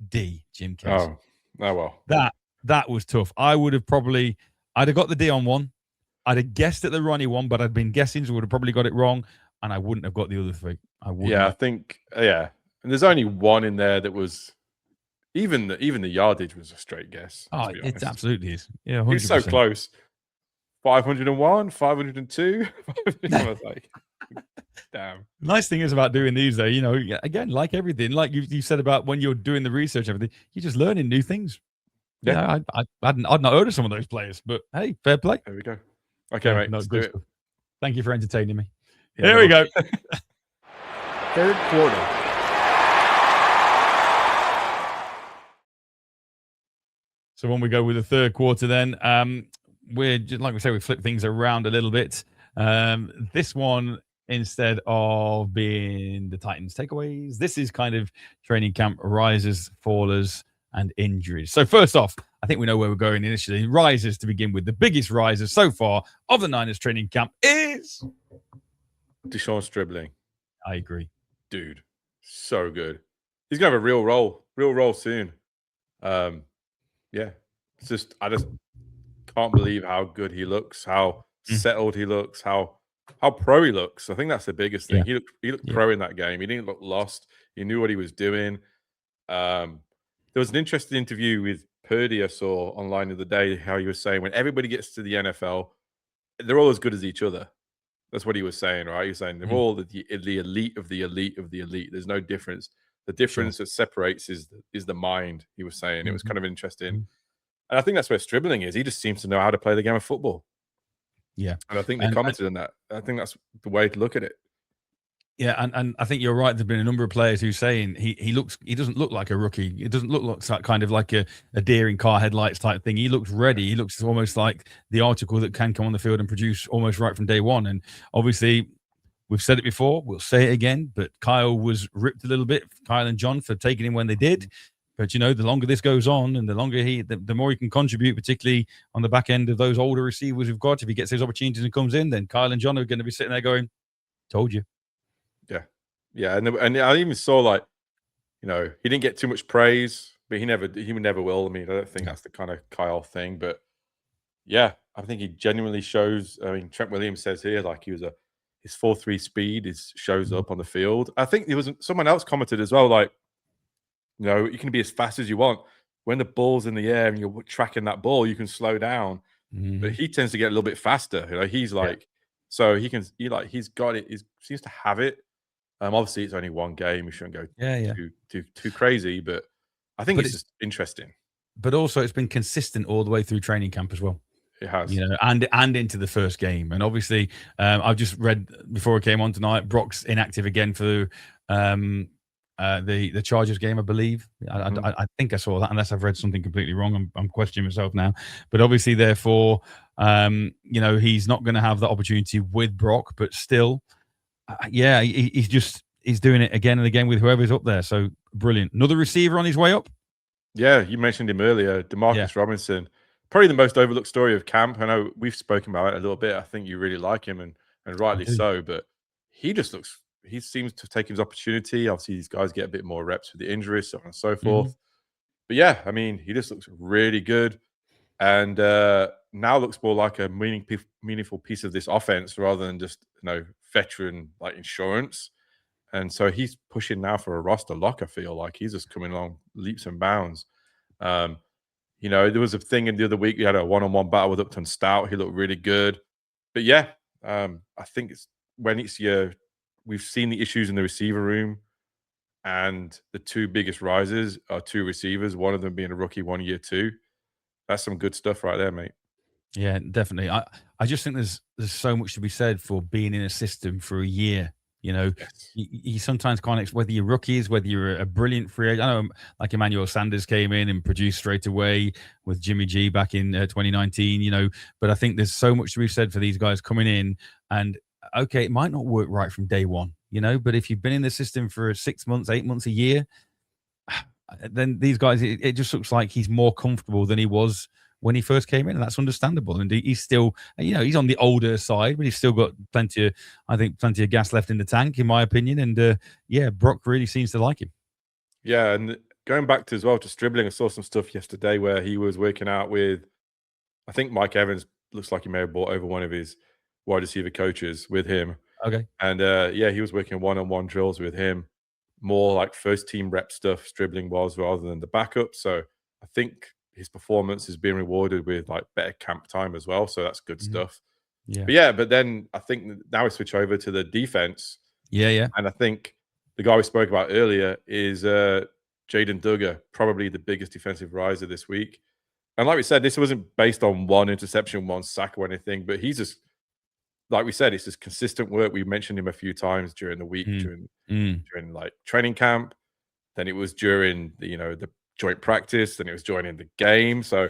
D, Jim Kaysen. Oh well. That was tough. I'd have got the D on one. I'd have guessed at the Ronnie one, but I'd been guessing, so would have probably got it wrong, and I wouldn't have got the other 3. I wouldn't. Yeah, I think And there's only one in there that was even the yardage was a straight guess. Oh, it absolutely is. Yeah, 100%. He's so close. 501, 502. I was like, damn. Nice thing is about doing these, though, again, like everything, like you said about when you're doing the research, everything, you're just learning new things. Yeah, I'd not heard of some of those players, but hey, fair play. There we go. Okay, mate. Let's do it. Thank you for entertaining me. Yeah, Here we go. Third quarter. So when we go with the third quarter, then we're just, like we say, we flip things around a little bit. This one, instead of being the Titans takeaways, this is kind of training camp rises, fallers, and injuries. So first off, I think we know where we're going initially. Rises to begin with. The biggest riser so far of the Niners training camp is Deshaun Stribling. I agree. Dude, so good. He's gonna have a real role soon. Yeah. I just can't believe how good he looks, how settled he looks, how pro he looks. I think that's the biggest thing. Yeah. He looked pro in that game. He didn't look lost. He knew what he was doing. There was an interesting interview with Purdy I saw online the other day, how he was saying when everybody gets to the NFL, they're all as good as each other. That's what he was saying, right? He was saying they're all the elite of the elite of the elite. There's no difference. The difference that separates is the mind, he was saying. It was kind of interesting. And I think that's where Stribling is. He just seems to know how to play the game of football. Yeah. And I think they commented on that. I think that's the way to look at it. Yeah, and I think you're right. There's been a number of players who saying he doesn't look like a rookie. It doesn't look like kind of like a deer in car headlights type thing. He looks ready. He looks almost like the article that can come on the field and produce almost right from day one. And obviously, we've said it before. We'll say it again. But Kyle was ripped a little bit. Kyle and John for taking him when they did. But the longer this goes on, and the longer the more he can contribute, particularly on the back end of those older receivers we've got. If he gets those opportunities and comes in, then Kyle and John are going to be sitting there going, "Told you." Yeah, and I even saw he didn't get too much praise, but he never will. I mean, I don't think that's the kind of Kyle thing, but yeah, I think he genuinely shows. I mean, Trent Williams says here his 4.3 speed shows up on the field. I think there was someone else commented as well, you can be as fast as you want. when the ball's in the air and you're tracking that ball, you can slow down. But he tends to get a little bit faster. He's like, so he's got it. He seems to have it. Obviously, it's only one game. We shouldn't go too crazy, but I think it's just interesting. But also, it's been consistent all the way through training camp as well. It has, and into the first game. And obviously, I've just read before I came on tonight, Brock's inactive again for the Chargers game, I believe. I think I saw that, unless I've read something completely wrong. I'm questioning myself now. But obviously, therefore, he's not going to have that opportunity with Brock. But still, he's doing it again and again with whoever's up there. So brilliant. Another receiver on his way up. Yeah, you mentioned him earlier, Demarcus Robinson. Probably the most overlooked story of camp. I know we've spoken about it a little bit. I think you really like him, and rightly so. But he seems to take his opportunity. Obviously, these guys get a bit more reps with the injuries, so on and so forth. But yeah, I mean, he just looks really good, and now looks more like a meaningful piece of this offense rather than just veteran like insurance. And so he's pushing now for a roster lock. I feel like he's just coming along leaps and bounds. There was a thing in the other week. We had a one-on-one battle with Upton Stout. He looked really good. But yeah, I think we've seen the issues in the receiver room, and the two biggest risers are two receivers, one of them being a rookie 1 year two. That's some good stuff right there, mate. Yeah, definitely. I just think there's so much to be said for being in a system for a year. You sometimes can't, whether you're rookies, whether you're a brilliant free agent. I know, like Emmanuel Sanders came in and produced straight away with Jimmy G back in 2019, but I think there's so much to be said for these guys coming in, and okay, it might not work right from day one, but if you've been in the system for 6 months, 8 months, a year, then these guys, it just looks like he's more comfortable than he was when he first came in, and that's understandable. And he's still, he's on the older side, but he's still got plenty of gas left in the tank, in my opinion. And Brock really seems to like him. Yeah, and going back to dribbling, I saw some stuff yesterday where he was working out with, I think Mike Evans looks like he may have brought over one of his wide receiver coaches with him. Okay. And he was working one-on-one drills with him, more like first team rep stuff, dribbling was rather than the backup. So I think his performance is being rewarded with like better camp time as well. So that's good stuff. Yeah. But then I think now we switch over to the defense. Yeah. And I think the guy we spoke about earlier is Jaden Duggar, probably the biggest defensive riser this week. And like we said, this wasn't based on one interception, one sack or anything, but he's just, like we said, it's just consistent work. We mentioned him a few times during the week, during like training camp. Then it was during the joint practice, and it was joining the game. So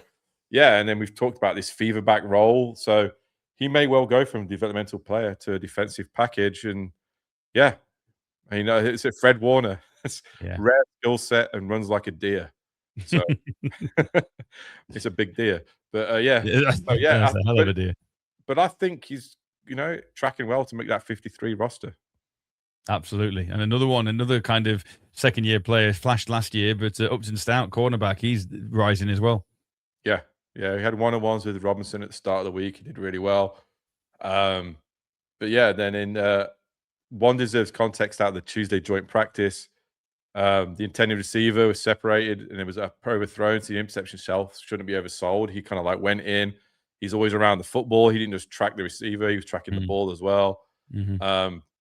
yeah, and then we've talked about this fever back role. So he may well go from developmental player to a defensive package. And yeah, it's a Fred Warner. It's rare skill set and runs like a deer. So it's a big deer. But that's a hell of a deer. But I think he's tracking well to make that 53 roster. Absolutely. And another kind of second-year player, flashed last year, but Upton Stout, cornerback, he's rising as well. Yeah. He had one-on-ones with Robinson at the start of the week. He did really well. But yeah, then in one deserves context out of the Tuesday joint practice. The intended receiver was separated, and it was overthrown, so the interception shelf shouldn't be oversold. He kind of like went in. He's always around the football. He didn't just track the receiver. He was tracking the ball as well.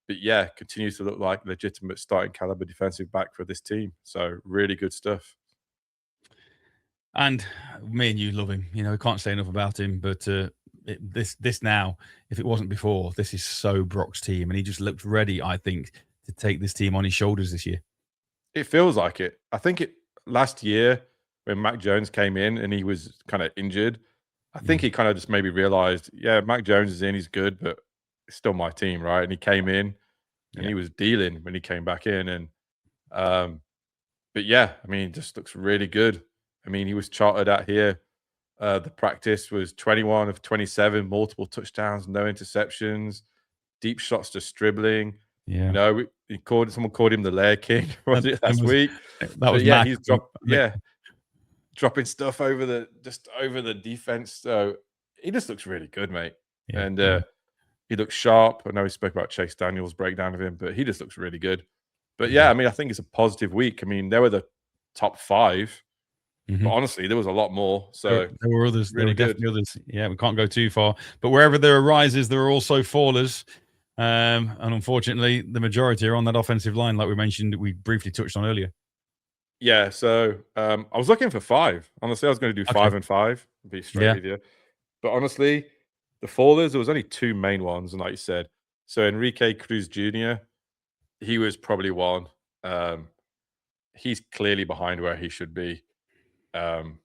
But yeah, continues to look like legitimate starting caliber defensive back for this team. So really good stuff. And me and you love him. We can't say enough about him. But this now, if it wasn't before, this is so Brock's team, and he just looked ready, I think, to take this team on his shoulders this year. It feels like it. I think last year when Mac Jones came in and he was kind of injured, I think he kind of just maybe realized, Mac Jones is in, he's good, but it's still my team, right? And he came in and he was dealing when he came back in. And but yeah, I mean, just looks really good. I mean, he was charted at here. The practice was 21 of 27, multiple touchdowns, no interceptions, deep shots, just dribbling. Yeah. Someone called him the Lair King, was it last week? That was Mac. He's dropping stuff over the defense. So he just looks really good, mate. And he looks sharp. I know we spoke about Chase Daniels' breakdown of him, but he just looks really good. But yeah, I mean, I think it's a positive week. I mean, they were the top 5 Mhm. But honestly, there was a lot more. So There were others. There really were good. definitely others. Yeah, we can't go too far. But wherever there are rises, there are also fallers. And unfortunately, the majority are on that offensive line, like we mentioned, we briefly touched on earlier. Yeah, so I was looking for 5. Honestly, I was going to do Okay. 5 and 5. Be straight Yeah. with you. But honestly, the fallers, there was only 2 main ones, and like you said, so Enrique Cruz Jr., he was probably one. He's clearly behind where he should be. Um,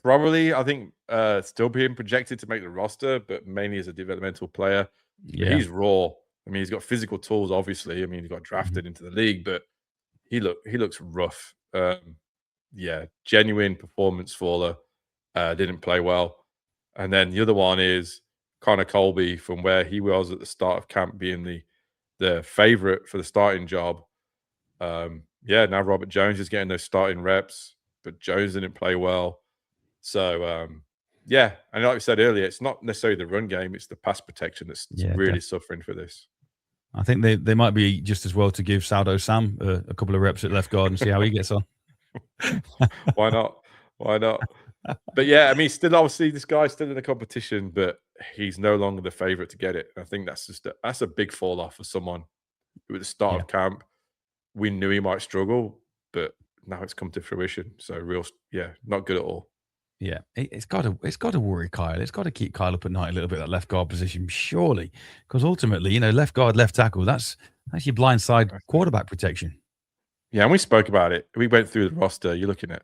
Probably, I think, still being projected to make the roster, but mainly as a developmental player. But Yeah. he's raw. I mean, he's got physical tools, obviously. I mean, he got drafted into the league, but he looks rough. Yeah, genuine performance faller. Didn't play well. And then the other one is Connor Colby, from where he was at the start of camp, being the favorite for the starting job. Yeah, now Robert Jones is getting those starting reps, but Jones didn't play well. So yeah, and like we said earlier, it's not necessarily the run game; it's the pass protection that's really suffering for this. I think they might be just as well to give Saldo Sam a couple of reps at left guard and see how he gets on. Why not? Why not? But yeah, I mean, still obviously this guy's still in the competition, but he's no longer the favorite to get it. I think that's a big fall off for someone who at the start of camp we knew he might struggle, but now it's come to fruition. So not good at all. Yeah, it's got to worry Kyle. It's got to keep Kyle up at night a little bit, that left guard position, surely, because ultimately, left guard, left tackle, that's your blindside quarterback protection. Yeah, and we spoke about it. We went through the roster. You're looking at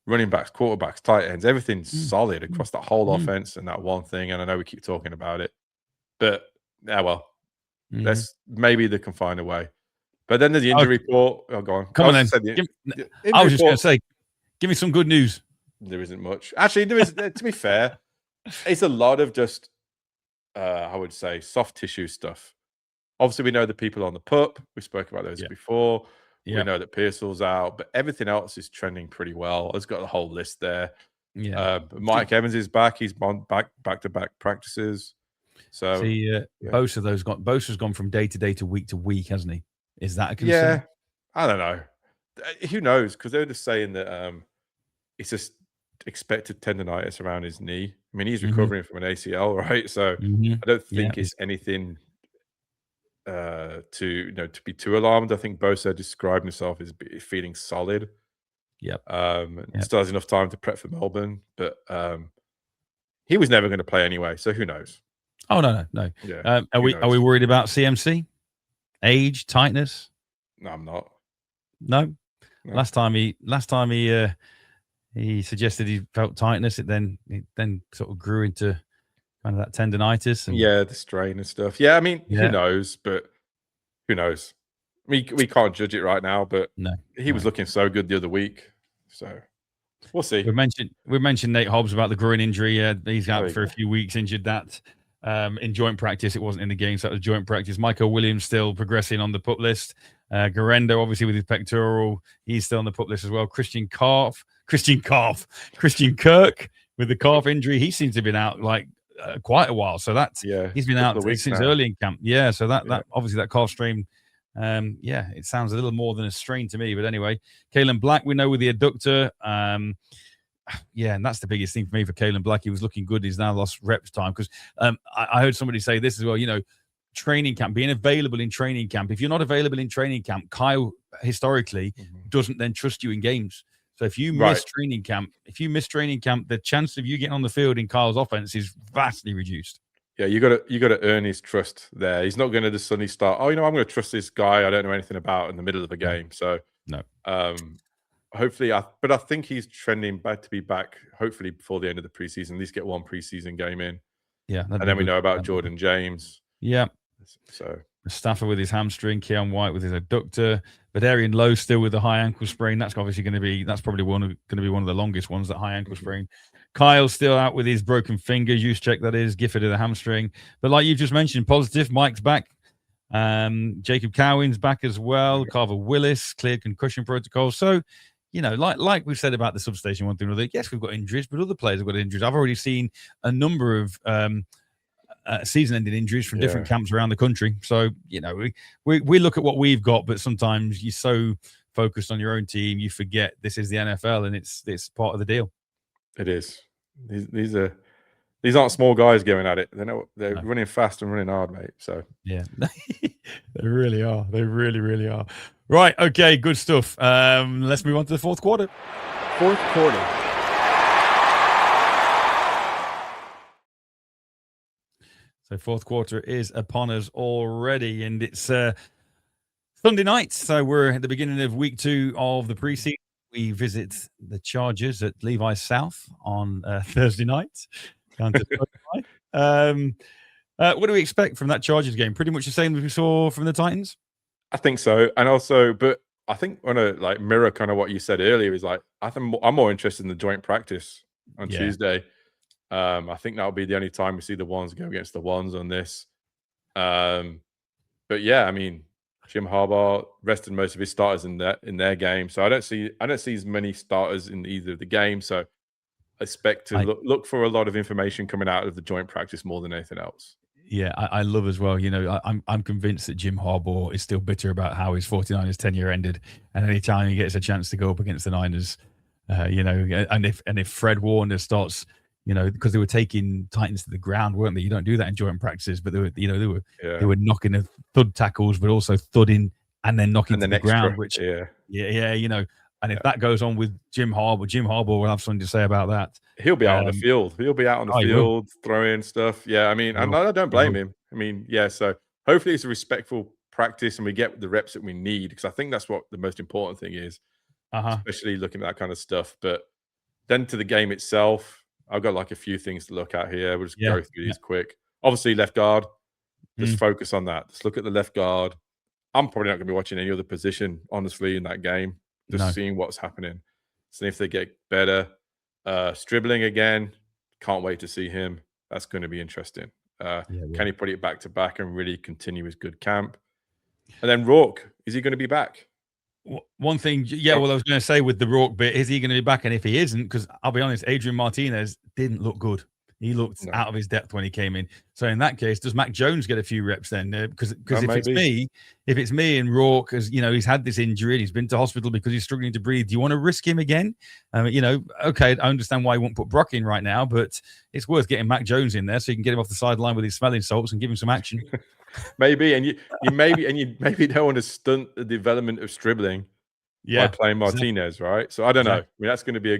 running backs, quarterbacks, tight ends. Everything's solid across that whole offense and that one thing. And I know we keep talking about it, but maybe they can find a way. But then there's the injury report. Oh, go on. Come on then. I was just going to say, give me some good news. There isn't much. Actually, there is. To be fair, it's a lot of just, I would say, soft tissue stuff. Obviously, we know the people on the PUP. We spoke about those before. We know that Pearsall's out, but everything else is trending pretty well. It's got a whole list there. Yeah. Mike Evans is back. He's back-to-back practices. So Bosa's gone from day to week to week, hasn't he? Is that a concern? Yeah, I don't know. Who knows? Because they were just saying that it's just expected tendonitis around his knee. I mean, he's recovering from an ACL, right? So I don't think it's anything to be too alarmed. I think Bosa described himself as feeling solid. Still has enough time to prep for Melbourne, but he was never going to play anyway. So who knows? Oh no. Yeah, are we worried about CMC? Age, tightness? No, I'm not. No. Last time he suggested he felt tightness. It then sort of grew into kind of that tendonitis and the strain and stuff. Yeah, I mean, who knows? But who knows? We can't judge it right now. But he was looking so good the other week, so we'll see. We mentioned Nate Hobbs about the groin injury. He's out for a few weeks, injured that. In joint practice, it wasn't in the game, so that was joint practice. Michael Williams still progressing on the PUP list. Garendo, obviously with his pectoral, he's still on the PUP list as well. Christian Kirk with the calf injury, he seems to have been out like quite a while. So he's been out since early in camp. Yeah, so that obviously that calf strain. It sounds a little more than a strain to me, but anyway, Kalen Black, we know with the adductor. And that's the biggest thing for me for Kalen Black. He was looking good. He's now lost reps time because I heard somebody say this as well. Training camp, being available in training camp. If you're not available in training camp, Kyle historically doesn't then trust you in games. So if you miss training camp, the chance of you getting on the field in Kyle's offense is vastly reduced. Yeah, you got to earn his trust there. He's not going to just suddenly start. I'm going to trust this guy I don't know anything about in the middle of a game. So no. Hopefully, but I think he's trending back to be back. Hopefully, before the end of the preseason, at least get one preseason game in. Yeah, and then we know about Jordan James. Yeah. So Stafford with his hamstring, Keon White with his adductor, but Arian Lowe still with the high ankle sprain. That's obviously going to be one of the longest ones. That high ankle sprain. Kyle still out with his broken finger. Juszczyk, that is. Gifford of the hamstring. But like you've just mentioned, positive. Mike's back. Jacob Cowan's back as well. Carver Willis cleared concussion protocol. So. Like we've said about the substation, one thing or another, yes, we've got injuries, but other players have got injuries. I've already seen a number of season-ending injuries from different camps around the country. So, we look at what we've got, but sometimes you're so focused on your own team, you forget this is the NFL and it's part of the deal. It is. These aren't small guys going at it. They're No. running fast and running hard, mate. So Yeah, they really are. They really, really are. Right. Okay. Good stuff. Let's move on to the fourth quarter. Fourth quarter. So fourth quarter is upon us already, and it's Sunday night. So we're at the beginning of week 2 of the preseason. We visit the Chargers at Levi South on Thursday night. Down to what do we expect from that Chargers game? Pretty much the same as we saw from the Titans. I think so, and also, but I think on a like mirror kind of what you said earlier is like I think I'm more interested in the joint practice on Tuesday. I think that'll be the only time we see the ones go against the ones on this. But yeah, I mean, Jim Harbaugh rested most of his starters in their game, so I don't see as many starters in either of the games. So I expect to look for a lot of information coming out of the joint practice more than anything else. Yeah, I love as well. You know, I'm convinced that Jim Harbaugh is still bitter about how his 49ers tenure ended, and any time he gets a chance to go up against the Niners, you know, and if Fred Warner starts, you know, because they were taking Titans to the ground, weren't they? You don't do that in joint practices, but they were knocking the thud tackles, but also thudding and then knocking to the ground, which you know. And if that goes on with Jim Harbaugh will have something to say about that. He'll be out on the field. He'll be out on the field throwing stuff. Yeah, I mean, and I don't blame him. I mean, yeah, so hopefully it's a respectful practice and we get the reps that we need, because I think that's what the most important thing is, especially looking at that kind of stuff. But then to the game itself, I've got like a few things to look at here. We'll just go through these quick. Obviously, left guard. Just focus on that. Just look at the left guard. I'm probably not going to be watching any other position, honestly, in that game. Just seeing what's happening. Seeing if they get better. Stribling again. Can't wait to see him. That's going to be interesting. Can he put it back to back and really continue his good camp? And then Rourke, is he going to be back? One thing, well, I was going to say with the Rourke bit, is he going to be back? And if he isn't, because I'll be honest, Adrian Martinez didn't look good. He looked out of his depth when he came in. So in that case, does Mac Jones get a few reps then? Because if it's me and Rourke, as you know, he's had this injury, he's been to hospital because he's struggling to breathe. Do you want to risk him again? You know, okay, I understand why he won't put Brock in right now, but it's worth getting Mac Jones in there so you can get him off the sideline with his smelling salts and give him some action. Maybe, and you maybe don't want to stunt the development of Stribling by playing Martinez, right? So I don't know. I mean, that's going to be a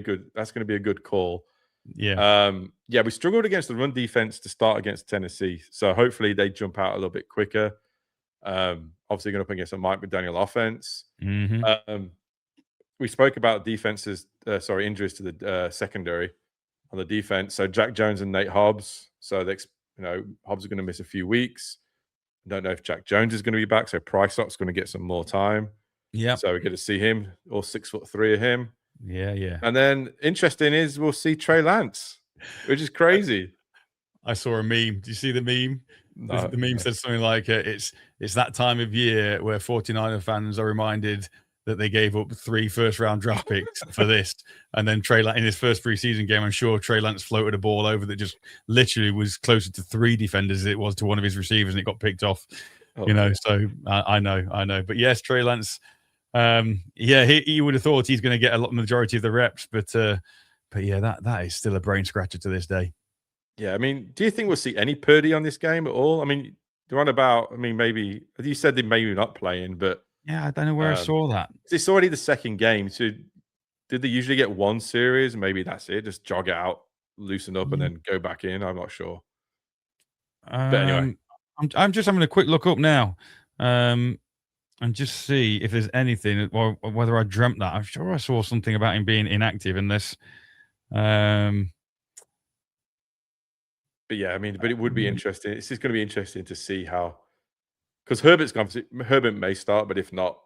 good call. We struggled against the run defense to start against Tennessee, so hopefully they jump out a little bit quicker. Obviously going up against a Mike McDaniel offense. We spoke about defenses, injuries to the secondary on the defense. So Jack Jones and Nate Hobbs. So Hobbs are going to miss a few weeks. Don't know if Jack Jones is going to be back. So Prysock's going to get some more time. Yeah. So we get to see him, all 6'3" of him. Yeah. And then interesting is we'll see Trey Lance, which is crazy. I saw a meme. Do you see the meme? The meme said something like, it's that time of year where 49er fans are reminded that they gave up 3 first-round draft picks for this. And then Trey Lance, in his first preseason game, I'm sure Trey Lance floated a ball over that just literally was closer to 3 defenders as it was to one of his receivers, and it got picked off. So I know. But yes, Trey Lance... he would have thought he's going to get a majority of the reps, but yeah, that is still a brain scratcher to this day. Yeah, I mean, do you think we'll see any Purdy on this game at all? I mean, they're on about. I mean, maybe you said they maybe not playing, but yeah, I don't know where I saw that. It's already the second game, so did they usually get one series? Maybe that's it. Just jog it out, loosen up, and then go back in. I'm not sure. But anyway, I'm just having a quick look up now. And just see if there's anything, or whether I dreamt that. I'm sure I saw something about him being inactive in this. But yeah, I mean, but it would be interesting. It's just going to be interesting to see how, because Herbert may start, but if not,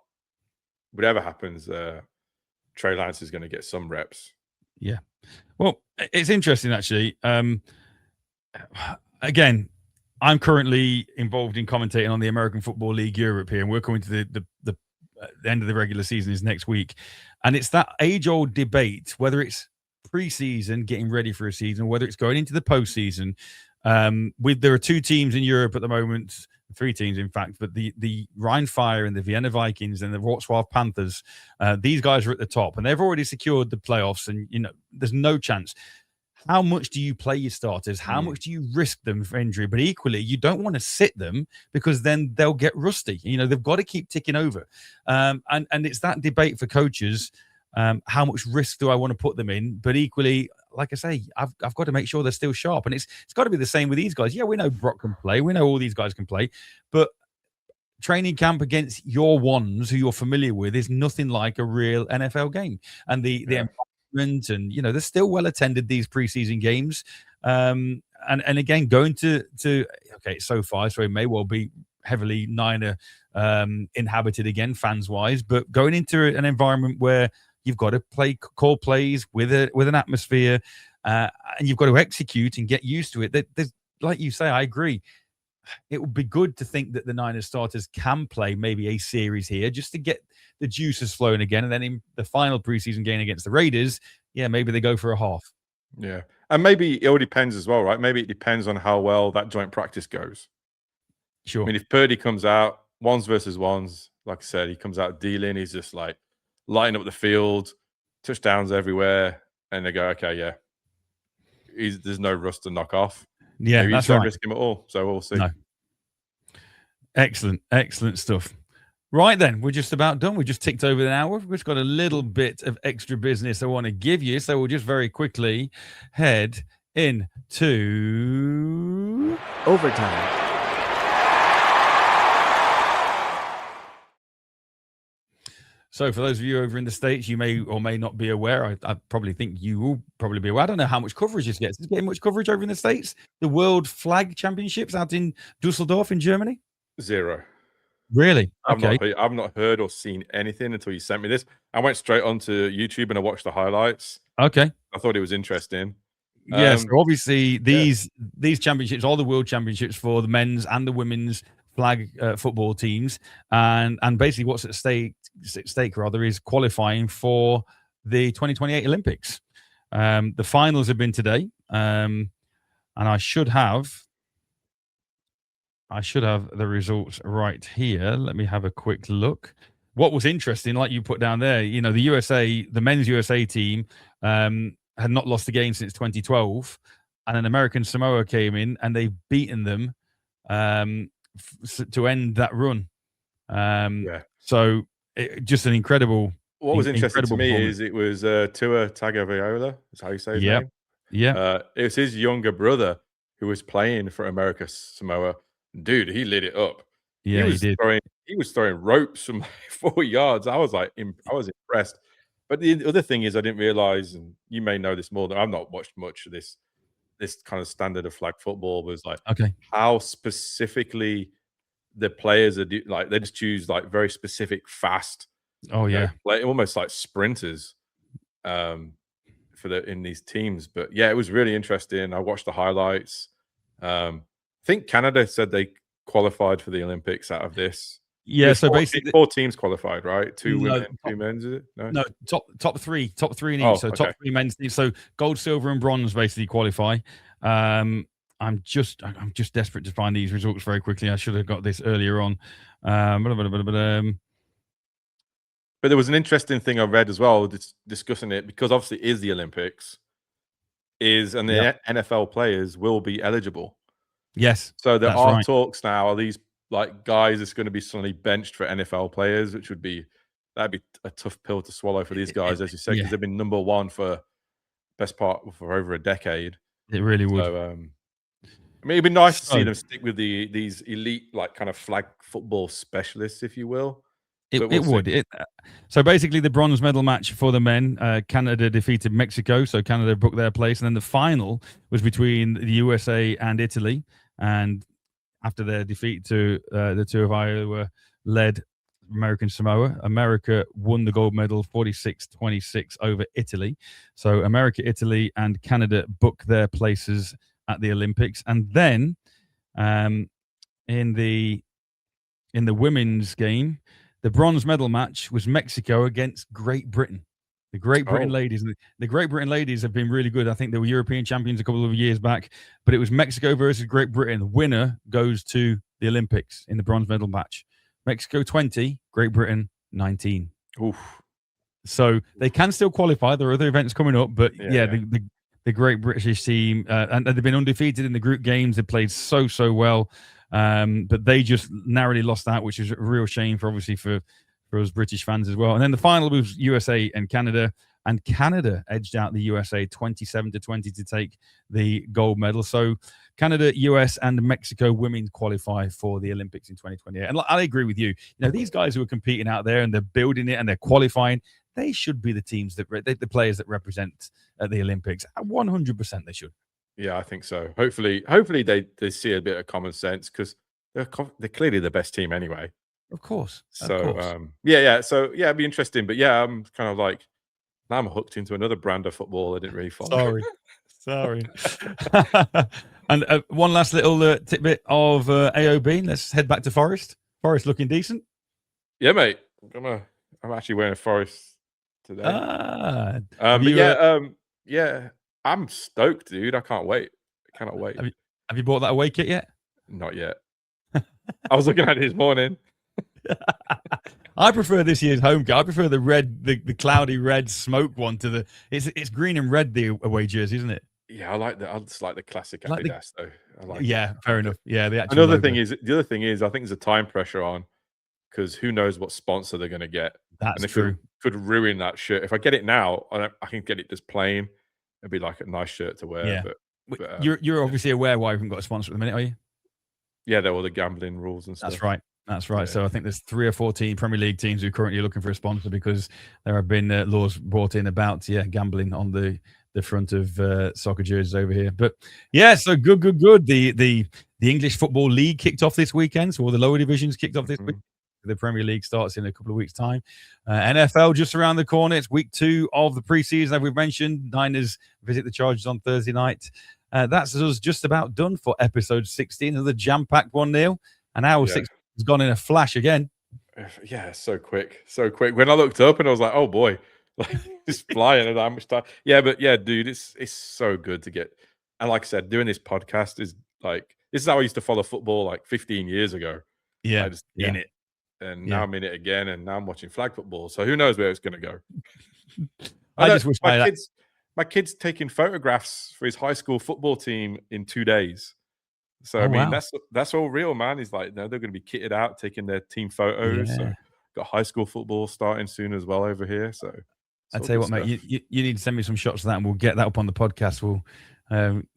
whatever happens, Trey Lance is going to get some reps. Yeah. Well, it's interesting actually. Again, I'm currently involved in commentating on the American Football League Europe here, and we're coming to the end of the regular season is next week. And it's that age-old debate, whether it's pre-season, getting ready for a season, whether it's going into the postseason. There are 2 teams in Europe at the moment three teams, in fact, but the Rhine Fire and the Vienna Vikings and the Wrocław Panthers, these guys are at the top, and they've already secured the playoffs, and there's no chance. How much do you play your starters? How much do you risk them for injury? But equally, you don't want to sit them because then they'll get rusty. They've got to keep ticking over. And it's that debate for coaches. How much risk do I want to put them in? But equally, like I say, I've got to make sure they're still sharp. And it's got to be the same with these guys. Yeah, we know Brock can play. We know all these guys can play. But training camp against your ones who you're familiar with is nothing like a real NFL game. And the environment, and they're still well attended, these preseason games. And again, going to it's so far, so it may well be heavily Niner inhabited again, fans wise, but going into an environment where you've got to call plays with an atmosphere, and you've got to execute and get used to it. There's, like you say, I agree. It would be good to think that the Niners starters can play maybe a series here just to get the juices flowing again. And then in the final preseason game against the Raiders, maybe they go for a half. Yeah. And maybe it all depends as well, right? Maybe it depends on how well that joint practice goes. Sure. I mean, if Purdy comes out ones versus ones, like I said, he comes out dealing, he's just like lighting up the field, touchdowns everywhere, and they go, okay, yeah, there's no rust to knock off. Yeah, maybe that's you don't right. risk him at all, so we'll see. No. Excellent stuff. Right then, we're just about done. We just ticked over an hour. We've just got a little bit of extra business I want to give you, so we'll just very quickly head into Overtime. So for those of you over in the States, you may or may not be aware, I probably think you will probably be aware. I don't know how much coverage this gets. Is it getting much coverage over in the States? The World Flag Championships out in Dusseldorf in Germany? 0. Really? Okay. I've not heard or seen anything until you sent me this. I went straight onto YouTube and I watched the highlights. Okay. I thought it was interesting. Yes, so obviously these championships are the world championships for the men's and the women's flag football teams, and basically what's at stake is qualifying for the 2028 Olympics. The finals have been today, and I should have the results right here. Let me have a quick look. What was interesting, like you put down there, the men's USA team had not lost a game since 2012, and an American Samoa came in and they've beaten them to end that run. So just an incredible. What was interesting to me is it was Tua Tagovailoa. Is how you say his name. Yeah. It was his younger brother who was playing for America Samoa. Dude, he lit it up. Yeah, he did. He was throwing ropes from 4 yards. I was impressed. But the other thing is, I didn't realize, and you may know this more than I've not watched much of this kind of standard of flag football, was like how specifically the players are they just choose like very specific, fast. Almost like sprinters in these teams. But yeah, it was really interesting. I watched the highlights. I think Canada said they qualified for the Olympics out of this. Yeah, so basically 4 teams qualified, right? 2 women, 2 men, is it? No, top three in each. So top 3 men's teams. So gold, silver, and bronze basically qualify. I'm just desperate to find these results very quickly. I should have got this earlier on. But there was an interesting thing I read as well, discussing it, because obviously it is the Olympics, and the NFL players will be eligible. Yes. So there are talks now. Are these like guys that's going to be suddenly benched for NFL players, which that'd be a tough pill to swallow for these guys, as you said, because they've been number one for best part for over a decade. It really would. So, I mean, it'd be nice to see them stick with these elite, like kind of flag football specialists, if you will. It would. So basically, the bronze medal match for the men, Canada defeated Mexico, so Canada booked their place, and then the final was between the USA and Italy. And after their defeat to the two of Iowa-led American Samoa, America won the gold medal 46-26 over Italy. So America, Italy, and Canada booked their places at the Olympics. And then in the women's game, the bronze medal match was Mexico against Great Britain. The Great Britain Oh. ladies. The Great Britain ladies have been really good. I think they were European champions a couple of years back, but it was Mexico versus Great Britain. The winner goes to the Olympics in the bronze medal match. Mexico 20, Great Britain 19. Oof. So they can still qualify. There are other events coming up, but Yeah. the Great British team, and they've been undefeated in the group games. They played so well, but they just narrowly lost out, which is a real shame for us British fans as well. And then the final was USA and Canada. And Canada edged out the USA 27-20 to take the gold medal. So Canada, US, and Mexico women qualify for the Olympics in 2028. And I agree with you. These guys who are competing out there and they're building it and they're qualifying, they should be the teams the players that represent the Olympics. 100% they should. Yeah, I think so. Hopefully they see a bit of common sense, because they're clearly the best team anyway. Of course. So yeah. So yeah, it'd be interesting. But yeah, I'm kind of like, now I'm hooked into another brand of football I didn't really follow. Sorry. And one last little tidbit of AOB. Let's head back to Forest. Forest looking decent. Yeah, mate. I'm actually wearing a Forest today. Yeah, I'm stoked, dude. I can't wait. I cannot wait. Have you bought that away kit yet? Not yet. I was looking at it this morning. I prefer this year's home kit. I prefer the red, the cloudy red smoke one to the. It's green and red, the away jersey, isn't it? Yeah, I just like the classic Adidas though. Fair enough. Yeah, the actual. The other thing is, I think there's a time pressure on, because who knows what sponsor they're going to get. That's and true. Could ruin that shirt. If I get it now, I can get it just plain. It'd be like a nice shirt to wear. Yeah. But you're obviously aware why we haven't got a sponsor at the minute, are you? Yeah, there were the gambling rules and stuff. That's right. Yeah. So I think there's 3 or 4 Premier League teams who are currently looking for a sponsor, because there have been laws brought in about gambling on the front of soccer jerseys over here. But yeah, so good. The English Football League kicked off this weekend, so all the lower divisions kicked off this week. The Premier League starts in a couple of weeks' time. NFL just around the corner. It's week 2 of the preseason, as we've mentioned. Niners visit the Chargers on Thursday night. That's us just about done for episode 16. Another jam-packed one, Neil. An hour 6 has gone in a flash again. Yeah, so quick. When I looked up and I was like, oh boy, like just flying at that much time. Yeah, but yeah, dude, it's so good to get. And like I said, doing this podcast is like, this is how I used to follow football like 15 years ago. Yeah, I just in it. And now I'm in it again, and now I'm watching flag football. So who knows where it's going to go? I just wish my kid's taking photographs for his high school football team in 2 days. So I mean, that's all real, man. He's like, no, they're going to be kitted out, taking their team photos. So got high school football starting soon as well over here. So I tell you what, mate, you need to send me some shots of that, and we'll get that up on the podcast. We'll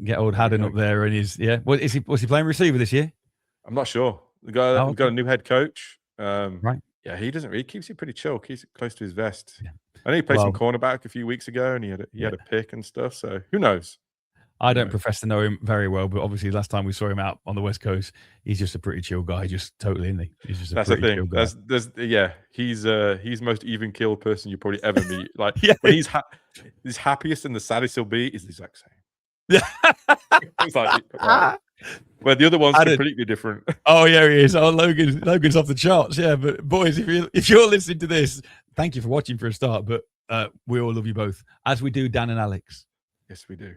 get old Haddon up there, and was he playing receiver this year? I'm not sure. We've got a new head coach. Right. Yeah, he keeps it pretty chill. Keeps it close to his vest. Yeah. I know he played some cornerback a few weeks ago, and he had a pick and stuff. So who knows? I don't profess to know him very well, but obviously last time we saw him out on the West Coast, he's just a pretty chill guy, just totally, isn't he? He's just chill guy. He's the most even keeled person you probably ever meet. Like when he's happiest and the saddest he'll be is the exact same. Yeah. It's like, well, the other one's completely different. Oh yeah, he is. Oh, Logan's off the charts. Yeah, but boys, if you're listening to this, thank you for watching for a start. But we all love you both, as we do Dan and Alex. Yes, we do.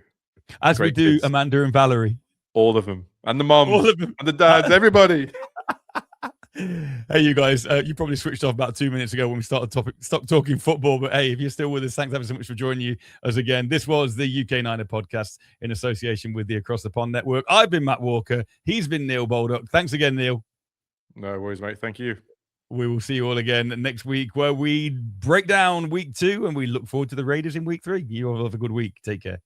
As we do kids. Amanda and Valerie. All of them, and the moms, all of them, and the dads, everybody. Hey, you guys, you probably switched off about 2 minutes ago when we stopped talking football. But hey, if you're still with us, thanks ever so much for joining us again. This was the UK Niner podcast in association with the Across the Pond Network. I've been Matt Walker. He's been Neil Baldock. Thanks again, Neil. No worries, mate. Thank you. We will see you all again next week, where we break down week 2 and we look forward to the Raiders in week 3. You all have a good week. Take care.